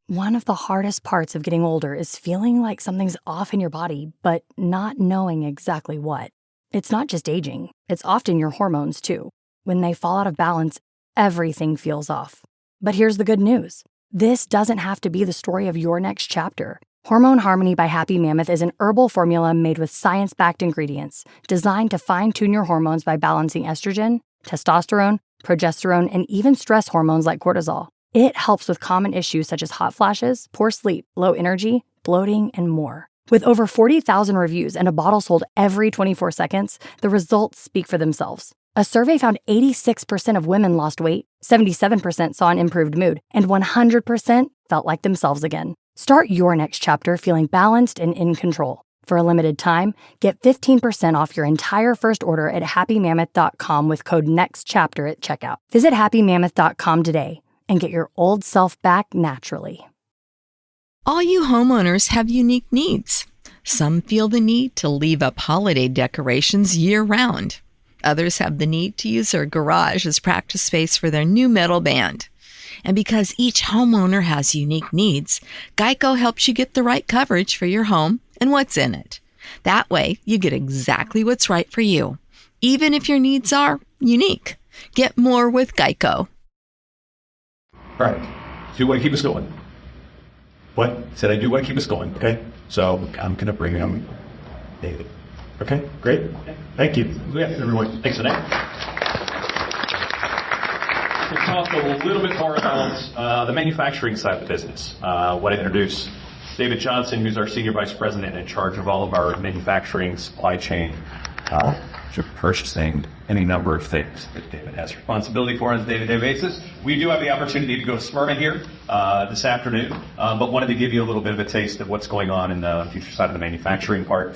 One of the hardest parts of getting older is feeling like something's off in your body, but not knowing exactly what. It's not just aging, it's often your hormones too. When they fall out of balance, everything feels off. But here's the good news. This doesn't have to be the story of your next chapter. Hormone Harmony by Happy Mammoth is an herbal formula made with science-backed ingredients designed to fine-tune your hormones by balancing estrogen, testosterone, progesterone, and even stress hormones like cortisol. It helps with common issues such as hot flashes, poor sleep, low energy, bloating, and more. With over 40,000 reviews and a bottle sold every 24 seconds, the results speak for themselves. A survey found 86% of women lost weight, 77% saw an improved mood, and 100% felt like themselves again. Start your next chapter feeling balanced and in control. For a limited time, get 15% off your entire first order at happymammoth.com with code NEXTCHAPTER at checkout. Visit happymammoth.com today and get your old self back naturally. All you homeowners have unique needs. Some feel the need to leave up holiday decorations year-round. Others have the need to use their garage as practice space for their new metal band. And because each homeowner has unique needs, Geico helps you get the right coverage for your home and what's in it. That way, you get exactly what's right for you, even if your needs are unique. Get more with Geico. All right. Do you want to keep us going? What? Said I do want to keep us going. Okay. So I'm going to bring him David. Okay, great. Thank you. Yeah, everyone. Thanks, Vinay. We'll talk a little bit more about the manufacturing side of the business. What I introduce David Johnson, who's our Senior Vice President in charge of all of our manufacturing, supply chain, purchasing, any number of things that David has responsibility for on a day-to-day basis. We do have the opportunity to go to Smyrna here this afternoon, but wanted to give you a little bit of a taste of what's going on in the future side of the manufacturing part,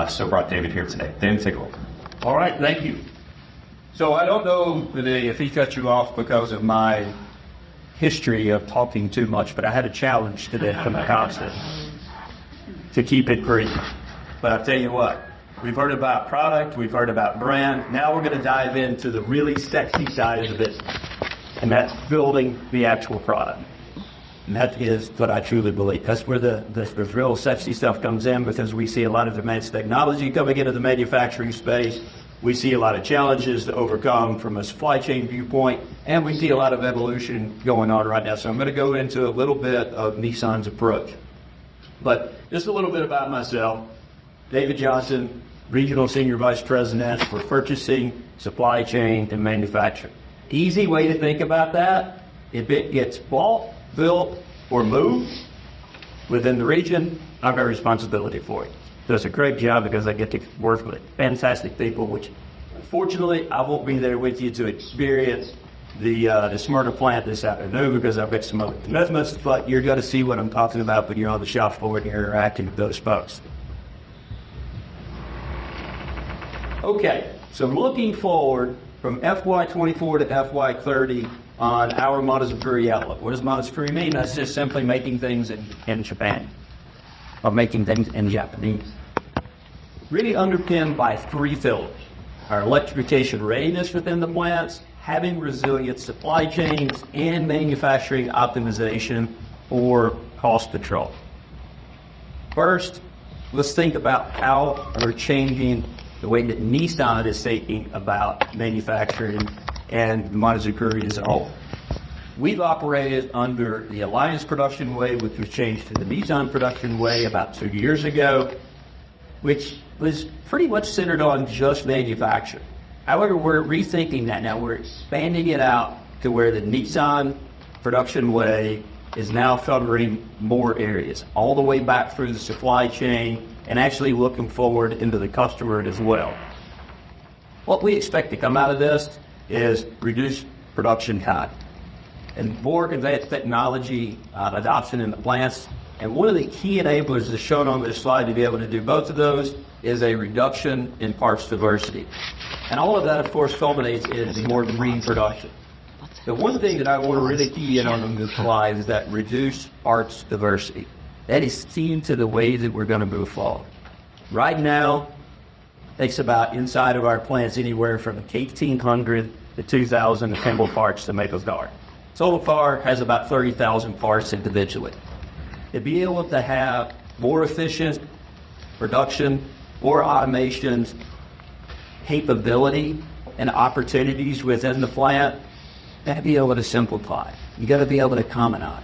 so brought David here today. David, take a look. All right, thank you. So I don't know if he cut you off because of my history of talking too much, but I had a challenge today from the council to keep it brief. But I'll tell you what. We've heard about product, we've heard about brand. Now we're going to dive into the really sexy side of the business, and that's building the actual product. And that is what I truly believe. That's where the real sexy stuff comes in, because we see a lot of advanced technology coming into the manufacturing space, We see a lot of challenges to overcome from a supply chain viewpoint, and we see a lot of evolution going on right now. So I'm going to go into a little bit of Nissan's approach. But just a little bit about myself. David Johnson, Regional Senior Vice President for Purchasing, Supply Chain, and Manufacturing. Easy way to think about that, if it gets bought, built, or moved within the region, I've got responsibility for it. So it's a great job because I get to work with fantastic people, which unfortunately I won't be there with you to experience the Smyrna plant this afternoon because I've got some other commitments, but you're going to see what I'm talking about when you're on the shop floor and you're interacting with those folks. Okay, so looking forward from FY24 to FY30 on our Monozukuri outlook. What does Monozukuri mean? That's just simply making things in Japan, or making things in Japanese. Really underpinned by three pillars: our electrification readiness within the plants, having resilient supply chains, and manufacturing optimization or cost control. First, let's think about how we're changing the way that Nissan is thinking about manufacturing and Monozukuri as a whole. We've operated under the Alliance production way, which was changed to the Nissan production way about 2 years ago, which was pretty much centered on just manufacturing. However, we're rethinking that now. We're expanding it out to where the Nissan production way is now covering more areas, all the way back through the supply chain and actually looking forward into the customer as well. What we expect to come out of this is reduced production time and more advanced technology adoption in the plants. And one of the key enablers that's shown on this slide to be able to do both of those is a reduction in parts diversity. And all of that, of course, culminates in more green production. The one thing that I want to really key in on this slide is that reduced parts diversity. That is key to the way that we're going to move forward. Right now, it takes about inside of our plants anywhere from 1,800 to 2,000 assembled parts to make a car. Total car has about 30,000 parts individually. To be able to have more efficient production, more automation capability and opportunities within the plant, you got to be able to simplify. You got to be able to commonize.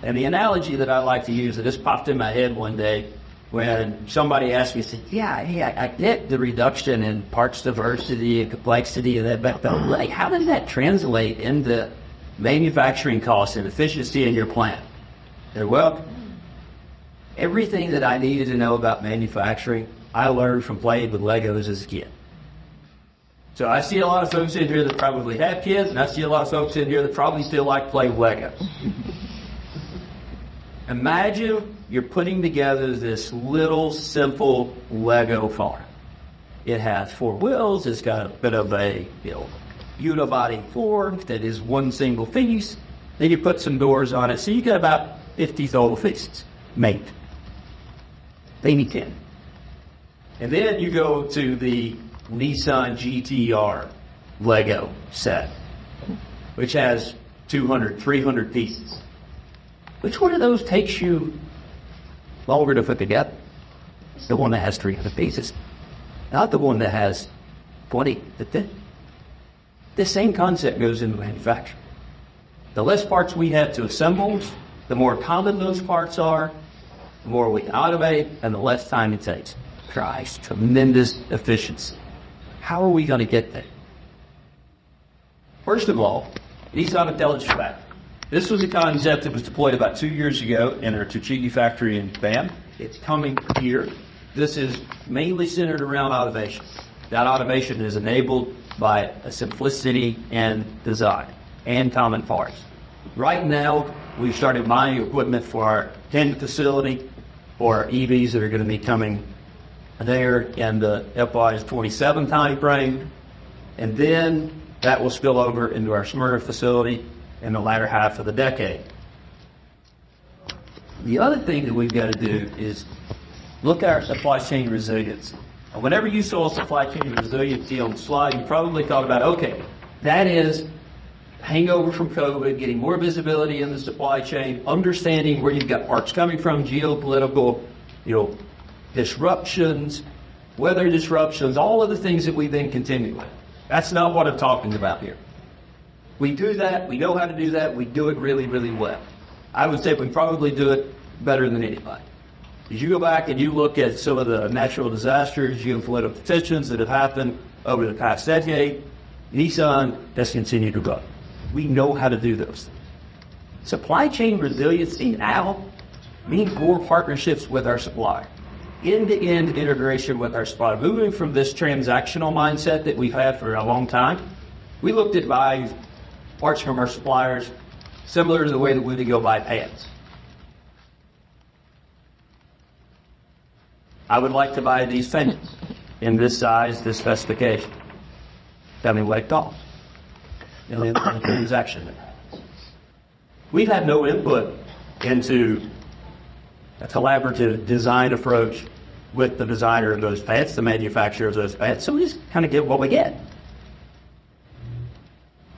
And the analogy that I like to use, that just popped in my head one day when somebody asked me, said, I get the reduction in parts diversity and complexity and that, but like, how does that translate into manufacturing costs and efficiency in your plant? And well, everything that I needed to know about manufacturing, I learned from playing with Legos as a kid. So I see a lot of folks in here that probably have kids, and I see a lot of folks in here that probably still like to play Legos. Imagine you're putting together this little simple Lego farm. It has four wheels, it's got a bit of a unibody form that is one single piece. Then you put some doors on it, so you got about 50 total pieces made. Maybe 10. And then you go to the Nissan GTR Lego set, which has 200, 300 pieces. Which one of those takes you longer to put together? The one that has 300 pieces, not the one that has 20. The same concept goes into manufacturing. The less parts we have to assemble, the more common those parts are, the more we automate, and the less time it takes. Drives tremendous efficiency. How are we going to get there? First of all, Nissan Intelligence Factory. This was a concept that was deployed about 2 years ago in our Tochigi factory in Japan. It's coming here. This is mainly centered around automation. That automation is enabled by a simplicity in design and common parts. Right now, we've started buying equipment for our 10th facility for our EVs that are going to be coming there in the FY27 time frame. And then that will spill over into our Smyrna facility in the latter half of the decade. The other thing that we've got to do is look at our supply chain resilience. And whenever you saw supply chain resiliency on the slide, you probably thought about, okay, that is hangover from COVID, getting more visibility in the supply chain, understanding where you've got parts coming from, geopolitical, disruptions, weather disruptions, all of the things that we then continue with. That's not what I'm talking about here. We do that, we know how to do that, we do it really, really well. I would say we probably do it better than anybody. As you go back and you look at some of the natural disasters, geopolitical tensions that have happened over the past decade, Nissan has continued to grow. We know how to do those things. Supply chain resiliency now means more partnerships with our supplier. End-to-end integration with our supplier. Moving from this transactional mindset that we've had for a long time, we looked at buying parts from our suppliers similar to the way that we would go buy pants. I would like to buy these fenders in this size, this specification. Tell me what it costs. And then the transaction. We've had no input into a collaborative design approach with the designer of those pants, the manufacturer of those pants, so we just kind of get what we get.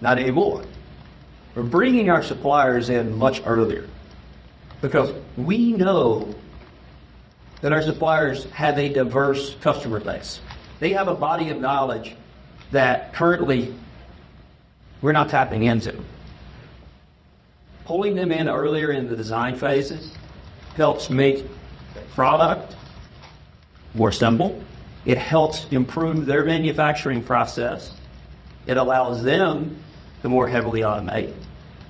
Not anymore. We're bringing our suppliers in much earlier because we know that our suppliers have a diverse customer base. They have a body of knowledge that currently we're not tapping into. Pulling them in earlier in the design phases helps make the product more simple. It helps improve their manufacturing process. It allows them to more heavily automate.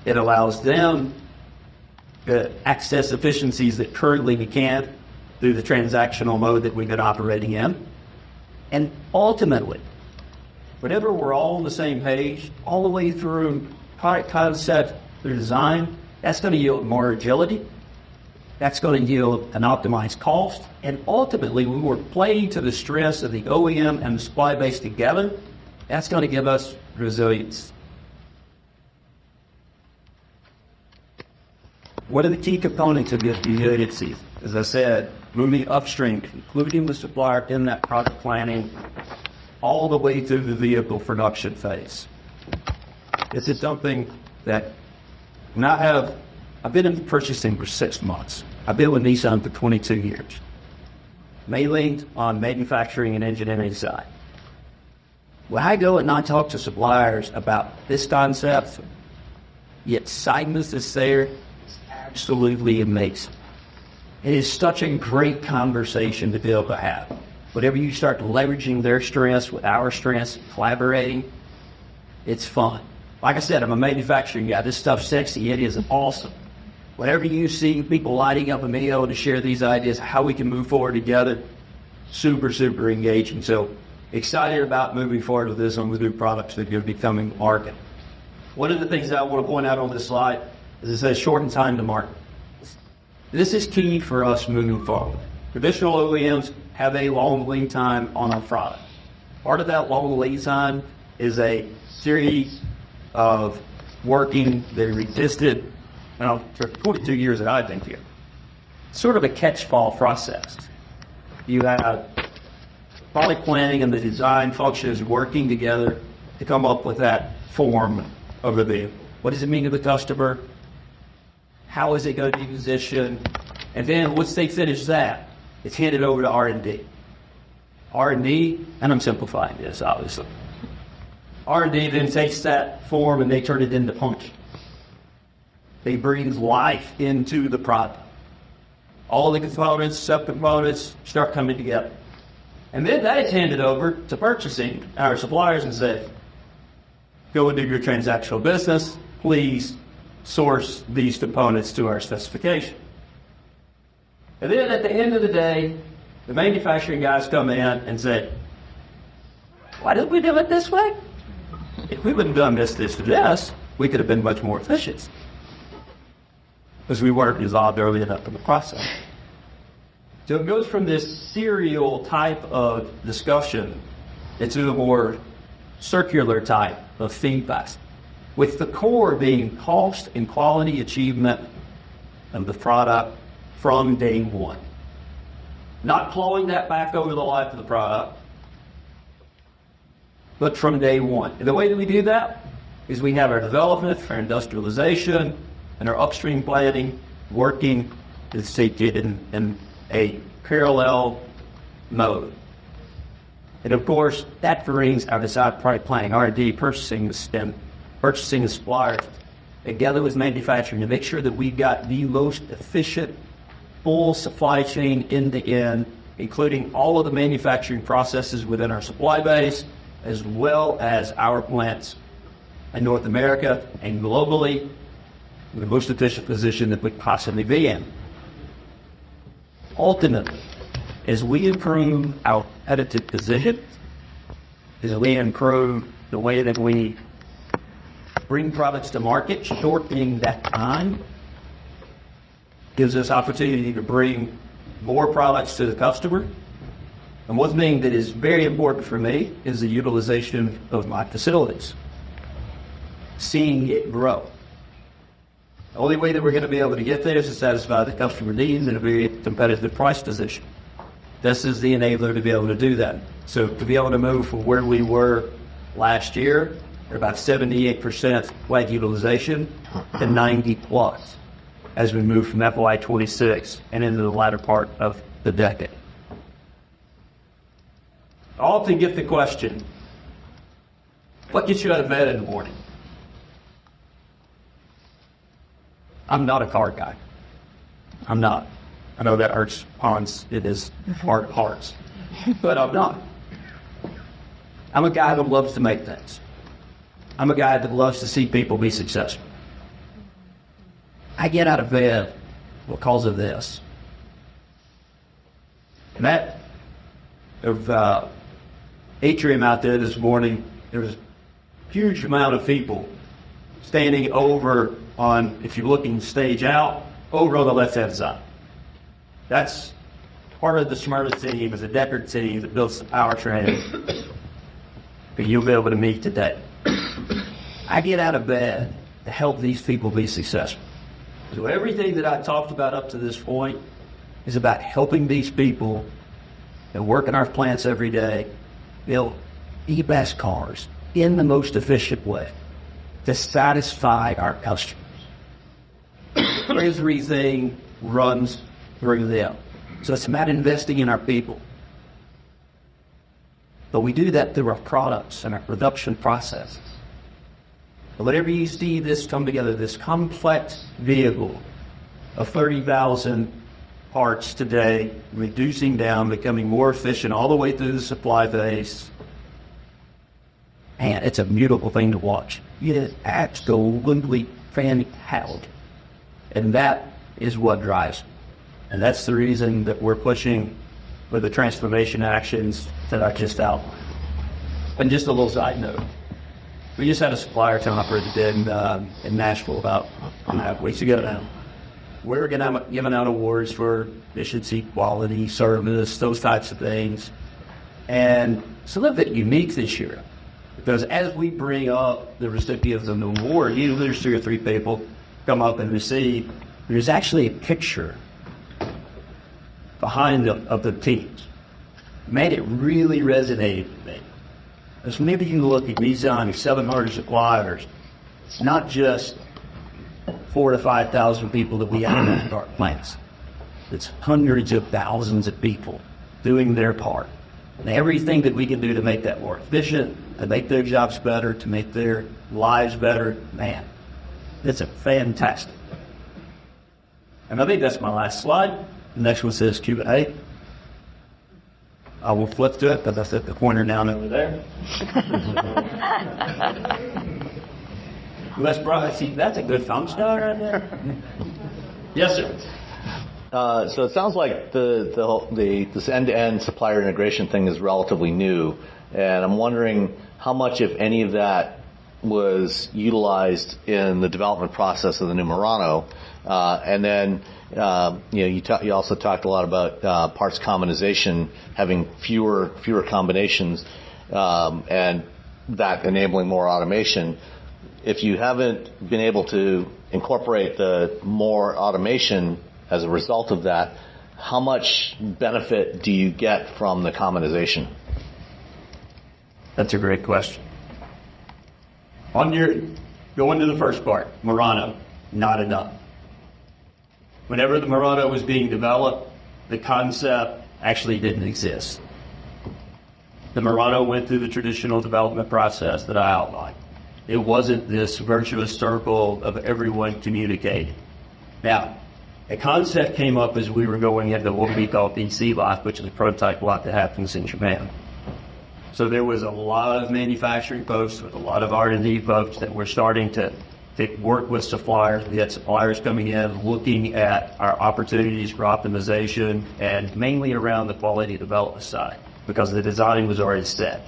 It allows them to access efficiencies that currently we can't through the transactional mode that we've been operating in. And ultimately, whenever we're all on the same page, all the way through product concept through design, that's going to yield more agility. That's going to yield an optimized cost. And ultimately, when we're playing to the stress of the OEM and the supply base together, that's going to give us resilience. What are the key components of this resiliency? As I said, moving upstream, including the supplier in that product planning, all the way through the vehicle production phase. This is something that I've been in purchasing for 6 months. I've been with Nissan for 22 years, mainly on manufacturing and engineering side. When I go and I talk to suppliers about this concept, the excitement that's there is absolutely amazing. It is such a great conversation to be able to have. Whenever you start leveraging their strengths with our strengths, collaborating, it's fun. Like I said, I'm a manufacturing guy. This stuff's sexy. It is awesome. Whenever you see people lighting up a video to share these ideas, how we can move forward together, super, super engaging. So excited about moving forward with this and with new products that are going to be coming to market. One of the things that I want to point out on this slide is it says shorten time to market. This is key for us moving forward. Traditional OEMs have a long lead time on our product. Part of that long lead time is a series of working that existed for 22 years that I've been here. Sort of a catch-fall process. You have product planning and the design functions working together to come up with that form of the vehicle. What does it mean to the customer? How is it going to be positioned? And then once they finish that, it's handed over to R&D. R&D, and I'm simplifying this, obviously. R&D then takes that form and they turn it into punch. They breathe life into the product. All the components, subcomponents start coming together. And then that is handed over to purchasing, our suppliers, and say, go and do your transactional business. Please source these components to our specification. And then at the end of the day, the manufacturing guys come in and say, why did we do it this way? If we would have done this, we could have been much more efficient. Because we weren't resolved early enough in the process. So it goes from this serial type of discussion into a more circular type of feedback, with the core being cost and quality achievement of the product from day one. Not clawing that back over the life of the product, but from day one. And the way that we do that is we have our development, our industrialization, and our upstream planning working to take it in a parallel mode. And of course, that brings our design, product planning, R&D, purchasing the suppliers together with manufacturing to make sure that we've got the most efficient, full supply chain end to end, including all of the manufacturing processes within our supply base, as well as our plants in North America and globally, in the most efficient position that we could possibly be in. Ultimately, as we improve our competitive position, as we improve the way that we bring products to market, shortening that time gives us opportunity to bring more products to the customer. And one thing that is very important for me is the utilization of my facilities, seeing it grow. The only way that we're going to be able to get there is to satisfy the customer needs in a very competitive price position. This is the enabler to be able to do that. So to be able to move from where we were last year, at about 78% plant utilization, to 90 plus as we move from FY26 and into the latter part of the decade. I often get the question, what gets you out of bed in the morning? I'm not a car guy. I'm not. I know that hurts Ponz. It is heart hearts. But I'm not. I'm a guy that loves to make things. I'm a guy that loves to see people be successful. I get out of bed because of this. And that atrium out there this morning, there was a huge amount of people standing over on, if you're looking stage out, over on the left-hand side. That's part of the Smyrna team, is a Deckard team that builds the powertrain that you'll be able to meet today. I get out of bed to help these people be successful. So everything that I talked about up to this point is about helping these people that work in our plants every day build the best cars in the most efficient way to satisfy our customers. Everything runs through them. So it's about investing in our people. But we do that through our products and our production processes. But whenever you see this come together, this complex vehicle of 30,000 parts today, reducing down, becoming more efficient all the way through the supply base, man, it's a beautiful thing to watch. It is absolutely fantastic. And that is what drives. And that's the reason that we're pushing for the transformation actions that I just outlined. And just a little side note, we just had a supplier conference in Nashville about 2.5 weeks ago now. We're giving out awards for efficiency, quality, service, those types of things. And it's a little bit unique this year, because as we bring up the recipients of the award, usually there's 2 or 3 people come up and receive. There's actually a picture behind of the teams. Man, it really resonated with me. As maybe you can look at Nissan, 700 suppliers, not just 4,000 to 5,000 people that we have in our plants. It's hundreds of thousands of people doing their part. And everything that we can do to make that more efficient, to make their jobs better, to make their lives better, man, it's a fantastic. And I think that's my last slide. The next one says Q&A. I will flip to it, but that's at the pointer down over there. That's probably, see, that's a good thumb star right there. Yes, sir. So it sounds like this end-to-end supplier integration thing is relatively new, and I'm wondering how much, if any, of that was utilized in the development process of the new Murano, and then you also talked a lot about parts commonization, having fewer combinations, and that enabling more automation. If you haven't been able to incorporate the more automation as a result of that, how much benefit do you get from the commonization? That's a great question. Going to the first part, Murano, not enough. Whenever the Murano was being developed, the concept actually didn't exist. The Murano went through the traditional development process that I outlined. It wasn't this virtuous circle of everyone communicating. Now, a concept came up as we were going into what we call PC Life, which is a prototype lot that happens in Japan. So there was a lot of manufacturing folks with a lot of R&D folks that were starting to work with suppliers. We had suppliers coming in, looking at our opportunities for optimization, and mainly around the quality development side, because the design was already set.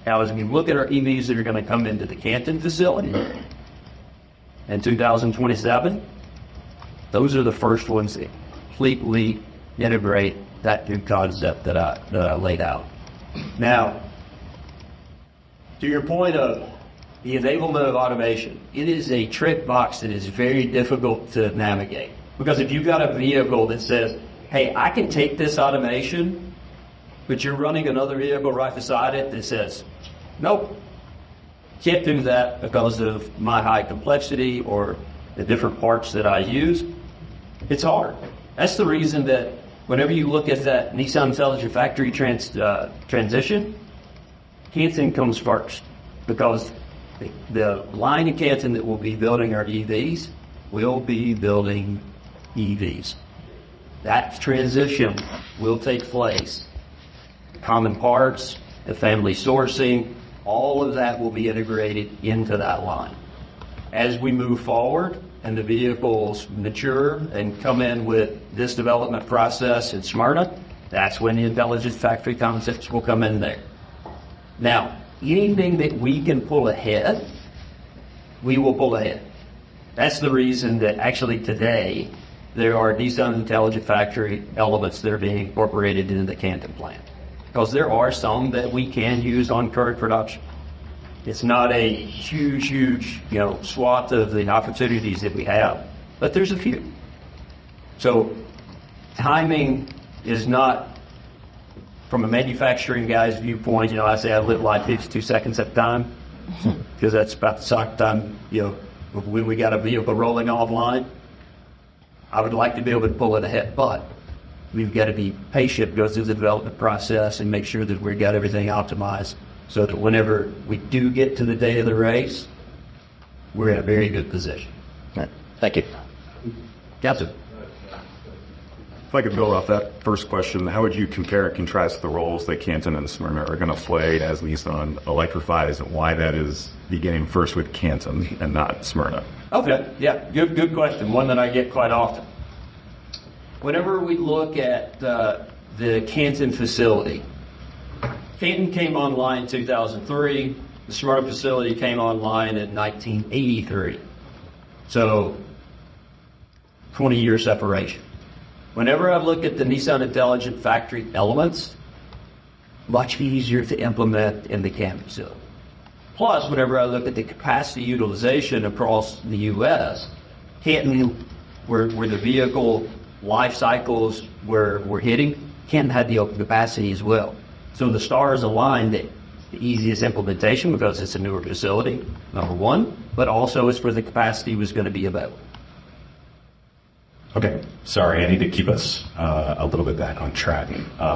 Now, as we look at our EVs that are going to come into the Canton facility in 2027, those are the first ones that completely integrate that new concept that I laid out. Now, to your point of the enablement of automation, it is a trick box that is very difficult to navigate. Because if you've got a vehicle that says, hey, I can take this automation, but you're running another vehicle right beside it that says, nope, can't do that because of my high complexity or the different parts that I use, it's hard. That's the reason that whenever you look at that Nissan Intelligent Factory transition, Canton comes first, because the line in Canton that will be building our EVs will be building EVs. That transition will take place. Common parts, the family sourcing, all of that will be integrated into that line. As we move forward and the vehicles mature and come in with this development process in Smyrna, that's when the intelligent factory concepts will come in there. Now, anything that we can pull ahead, we will pull ahead. That's the reason that actually today there are Nissan Intelligent Factory elements that are being incorporated into the Canton plant. Because there are some that we can use on current production. It's not a huge, swath of the opportunities that we have, but there's a few. So timing is not, from a manufacturing guy's viewpoint, I say I live like 52 seconds at a time, because that's about the cycle time, when we got a vehicle rolling offline. I would like to be able to pull it ahead, but we've got to be patient, go through the development process and make sure that we've got everything optimized so that whenever we do get to the day of the race, we're in a very good position. Thank you. Captain. If I could build off that first question, how would you compare and contrast the roles that Canton and Smyrna are going to play as Nissan electrifies, and why that is beginning first with Canton and not Smyrna? Okay, yeah, good question, one that I get quite often. Whenever we look at the Canton facility, Canton came online in 2003, the Smyrna facility came online in 1983. So, 20-year separation. Whenever I look at the Nissan Intelligent Factory elements, much easier to implement in the Canton facility. Plus, whenever I look at the capacity utilization across the U.S., Canton, where the vehicle life cycles we're hitting, Canton had the open capacity as well. So the stars aligned that the easiest implementation, because it's a newer facility, number one, but also is for the capacity was going to be available. Okay, sorry, I need to keep us a little bit back on track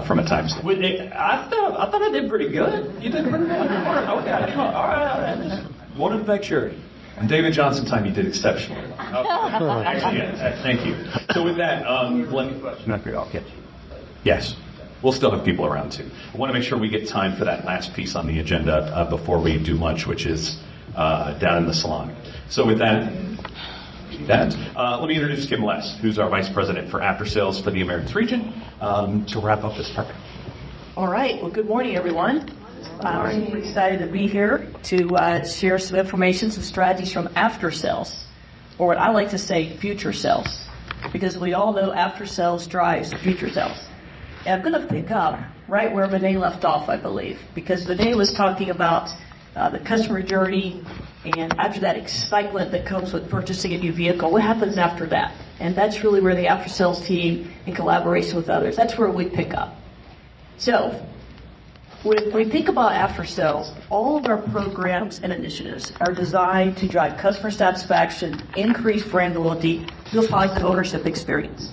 from a time standpoint. I thought I did pretty good. You did pretty good. Okay, all right. Wanted to make sure. And David Johnson time, you did exceptionally well. Actually, yeah, thank you. So with that, let me question. I'll catch you. Yes, we'll still have people around too. I want to make sure we get time for that last piece on the agenda before we do lunch, which is down in the salon. So with that, let me introduce Kim Less, who's our Vice President for After Sales for the Americas region, to wrap up this part. All right. Well, good morning, everyone. I'm excited to be here to share some information, some strategies from after sales, or what I like to say, future sales, because we all know after sales drives future sales. And I'm going to pick up right where Vinay left off, I believe, because Vinay was talking about the customer journey, and after that excitement that comes with purchasing a new vehicle, what happens after that? And that's really where the after sales team, in collaboration with others, that's where we pick up. So, when we think about after sales, all of our programs and initiatives are designed to drive customer satisfaction, increase brand loyalty, unified the ownership experience.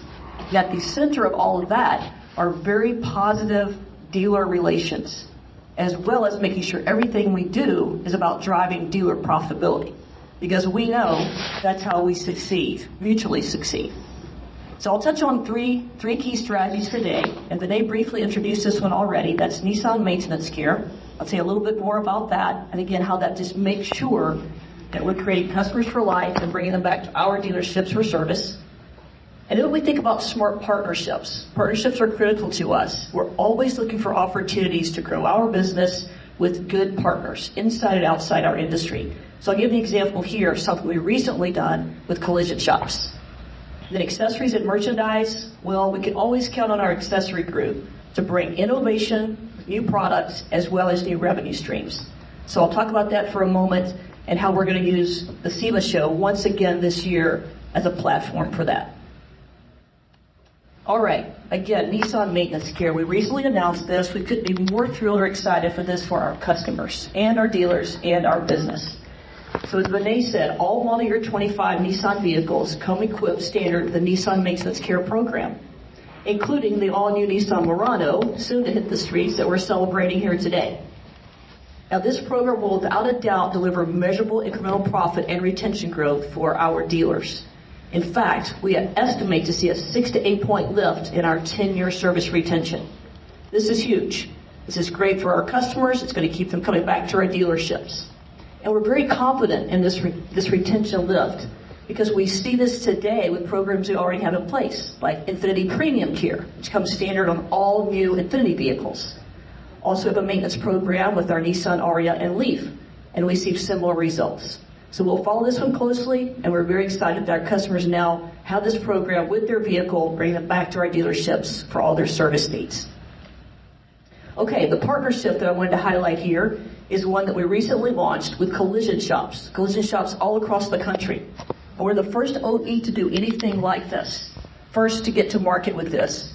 At the center of all of that are very positive dealer relations. as well as making sure everything we do is about driving dealer profitability, because we know that's how we succeed, mutually succeed. So I'll touch on three key strategies today, and Vinay briefly introduced this one already. That's Nissan Maintenance Care. I'll say a little bit more about that, and again, how that just makes sure that we're creating customers for life and bringing them back to our dealerships for service. And then we think about smart partnerships. Partnerships are critical to us. We're always looking for opportunities to grow our business with good partners inside and outside our industry. So I'll give you an example here of something we've recently done with collision shops. Then accessories and merchandise, well, we can always count on our accessory group to bring innovation, new products, as well as new revenue streams. So I'll talk about that for a moment and how we're going to use the SEMA show once again this year as a platform for that. All right, again, Nissan Maintenance Care. We recently announced this. We couldn't be more thrilled or excited for this for our customers and our dealers and our business. So as Vinay said, all model year 25 Nissan vehicles come equipped standard with the Nissan Maintenance Care program, including the all-new Nissan Murano, soon to hit the streets, that we're celebrating here today. Now this program will without a doubt deliver measurable incremental profit and retention growth for our dealers. In fact, we estimate to see a 6 to 8 point lift in our 10-year service retention. This is huge. This is great for our customers. It's going to keep them coming back to our dealerships. And we're very confident in this retention lift because we see this today with programs we already have in place, like Infinity Premium Care, which comes standard on all new Infinity vehicles. Also have a maintenance program with our Nissan Ariya and Leaf, and we see similar results. So we'll follow this one closely, and we're very excited that our customers now have this program with their vehicle, bringing them back to our dealerships for all their service needs. Okay, the partnership that I wanted to highlight here is one that we recently launched with collision shops all across the country. And we're the first OE to do anything like this, first to get to market with this.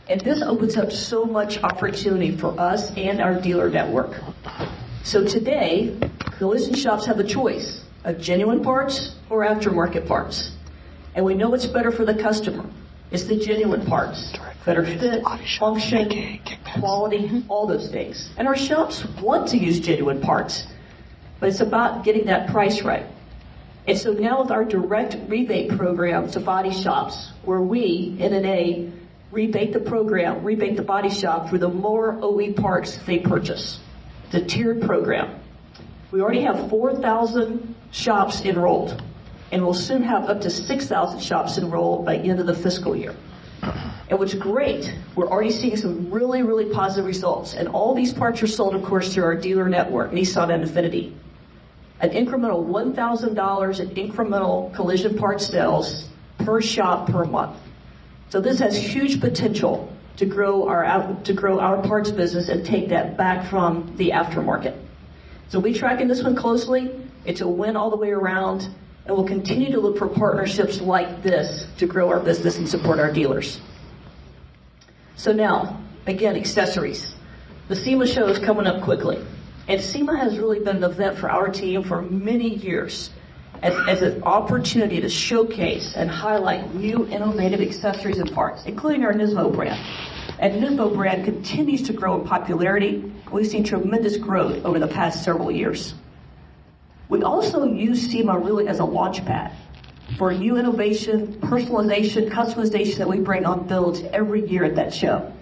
And this opens up so much opportunity for us and our dealer network. So today, collision shops have a choice of genuine parts or aftermarket parts. And we know what's better for the customer. It's the genuine parts. Better fit, function, quality, all those things. And our shops want to use genuine parts, but it's about getting that price right. And so now with our direct rebate program to body shops, where we, NNA, rebate the body shop for the more OE parts they purchase. The tiered program. We already have 4,000 shops enrolled, and we'll soon have up to 6,000 shops enrolled by the end of the fiscal year. And what's great, we're already seeing some really, really positive results. And all these parts are sold, of course, through our dealer network, Nissan and Infinity. An incremental $1,000 in incremental collision parts sales per shop per month. So this has huge potential to grow our parts business and take that back from the aftermarket. So we're tracking this one closely. It's a win all the way around, and we'll continue to look for partnerships like this to grow our business and support our dealers. So now, again, accessories. The SEMA show is coming up quickly, and SEMA has really been an event for our team for many years as an opportunity to showcase and highlight new innovative accessories and parts, including our Nismo brand. And Nismo brand continues to grow in popularity. We've seen tremendous growth over the past several years. We also use SEMA really as a launch pad for new innovation, personalization, customization that we bring on builds every year at that show.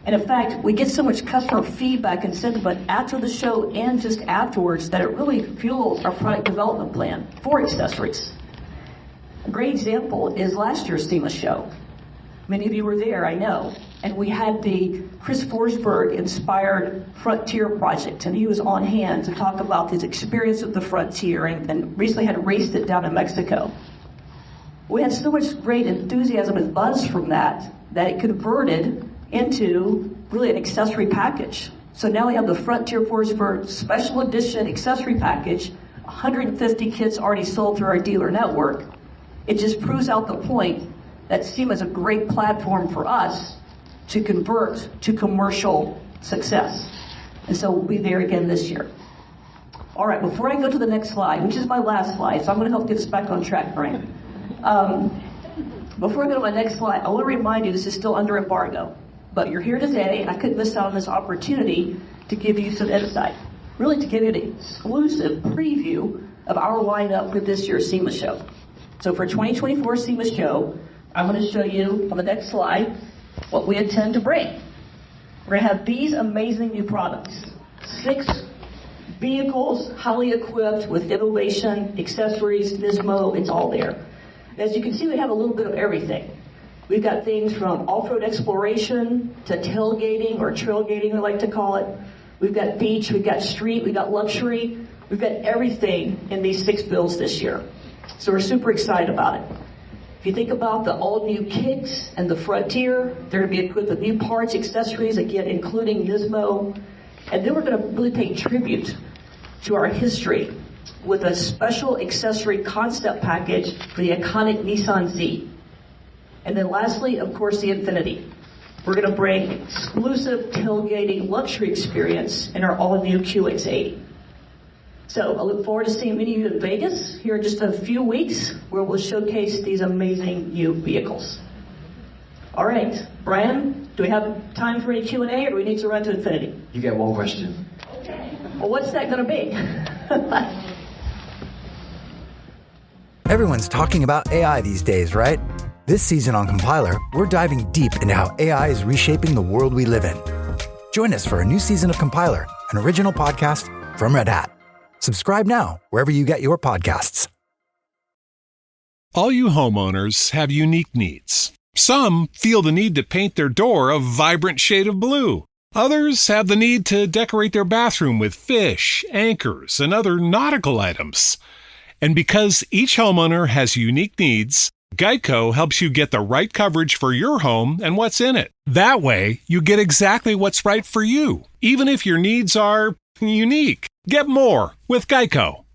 And in fact, we get so much customer feedback and sentiment after the show and just afterwards that it really fuels our product development plan for accessories. A great example is last year's SEMA show. Many of you were there, I know. And we had the Chris Forsberg-inspired Frontier project, and he was on hand to talk about his experience with the Frontier and recently had raced it down in Mexico. We had so much great enthusiasm and buzz from that it converted into really an accessory package. So now we have the Frontier Forsberg Special Edition accessory package, 150 kits already sold through our dealer network. It just proves out the point that SEMA is a great platform for us to convert to commercial success. And so we'll be there again this year. All right, before I go to the next slide, which is my last slide, so I'm going to help get us back on track, Brian. Before I go to my next slide, I want to remind you this is still under embargo. But you're here today, and I couldn't miss out on this opportunity to give you some insight, really to give you an exclusive preview of our lineup for this year's SEMA show. So for 2024 SEMA show, I'm going to show you on the next slide what we intend to bring. We're going to have these amazing new products. 6 vehicles, highly equipped with innovation, accessories, Nismo, it's all there. As you can see, we have a little bit of everything. We've got things from off-road exploration to tailgating or trailgating, we like to call it. We've got beach, we've got street, we've got luxury. We've got everything in these 6 builds this year. So we're super excited about it. If you think about the all-new Kicks and the Frontier, they're going to be equipped with new parts, accessories, again, including Nismo. And then we're going to really pay tribute to our history with a special accessory concept package for the iconic Nissan Z. And then lastly, of course, the Infiniti. We're going to bring exclusive tailgating luxury experience in our all-new QX80. So I look forward to seeing many of you in Vegas here in just a few weeks, where we'll showcase these amazing new vehicles. All right, Brian, do we have time for any Q&A, or do we need to run to Infiniti? You get one question. Well, what's that going to be? Everyone's talking about AI these days, right? This season on Compiler, we're diving deep into how AI is reshaping the world we live in. Join us for a new season of Compiler, an original podcast from Red Hat. Subscribe now wherever you get your podcasts. All you homeowners have unique needs. Some feel the need to paint their door a vibrant shade of blue. Others have the need to decorate their bathroom with fish, anchors, and other nautical items. And because each homeowner has unique needs, Geico helps you get the right coverage for your home and what's in it. That way, you get exactly what's right for you, even if your needs are unique. Get more with Geico.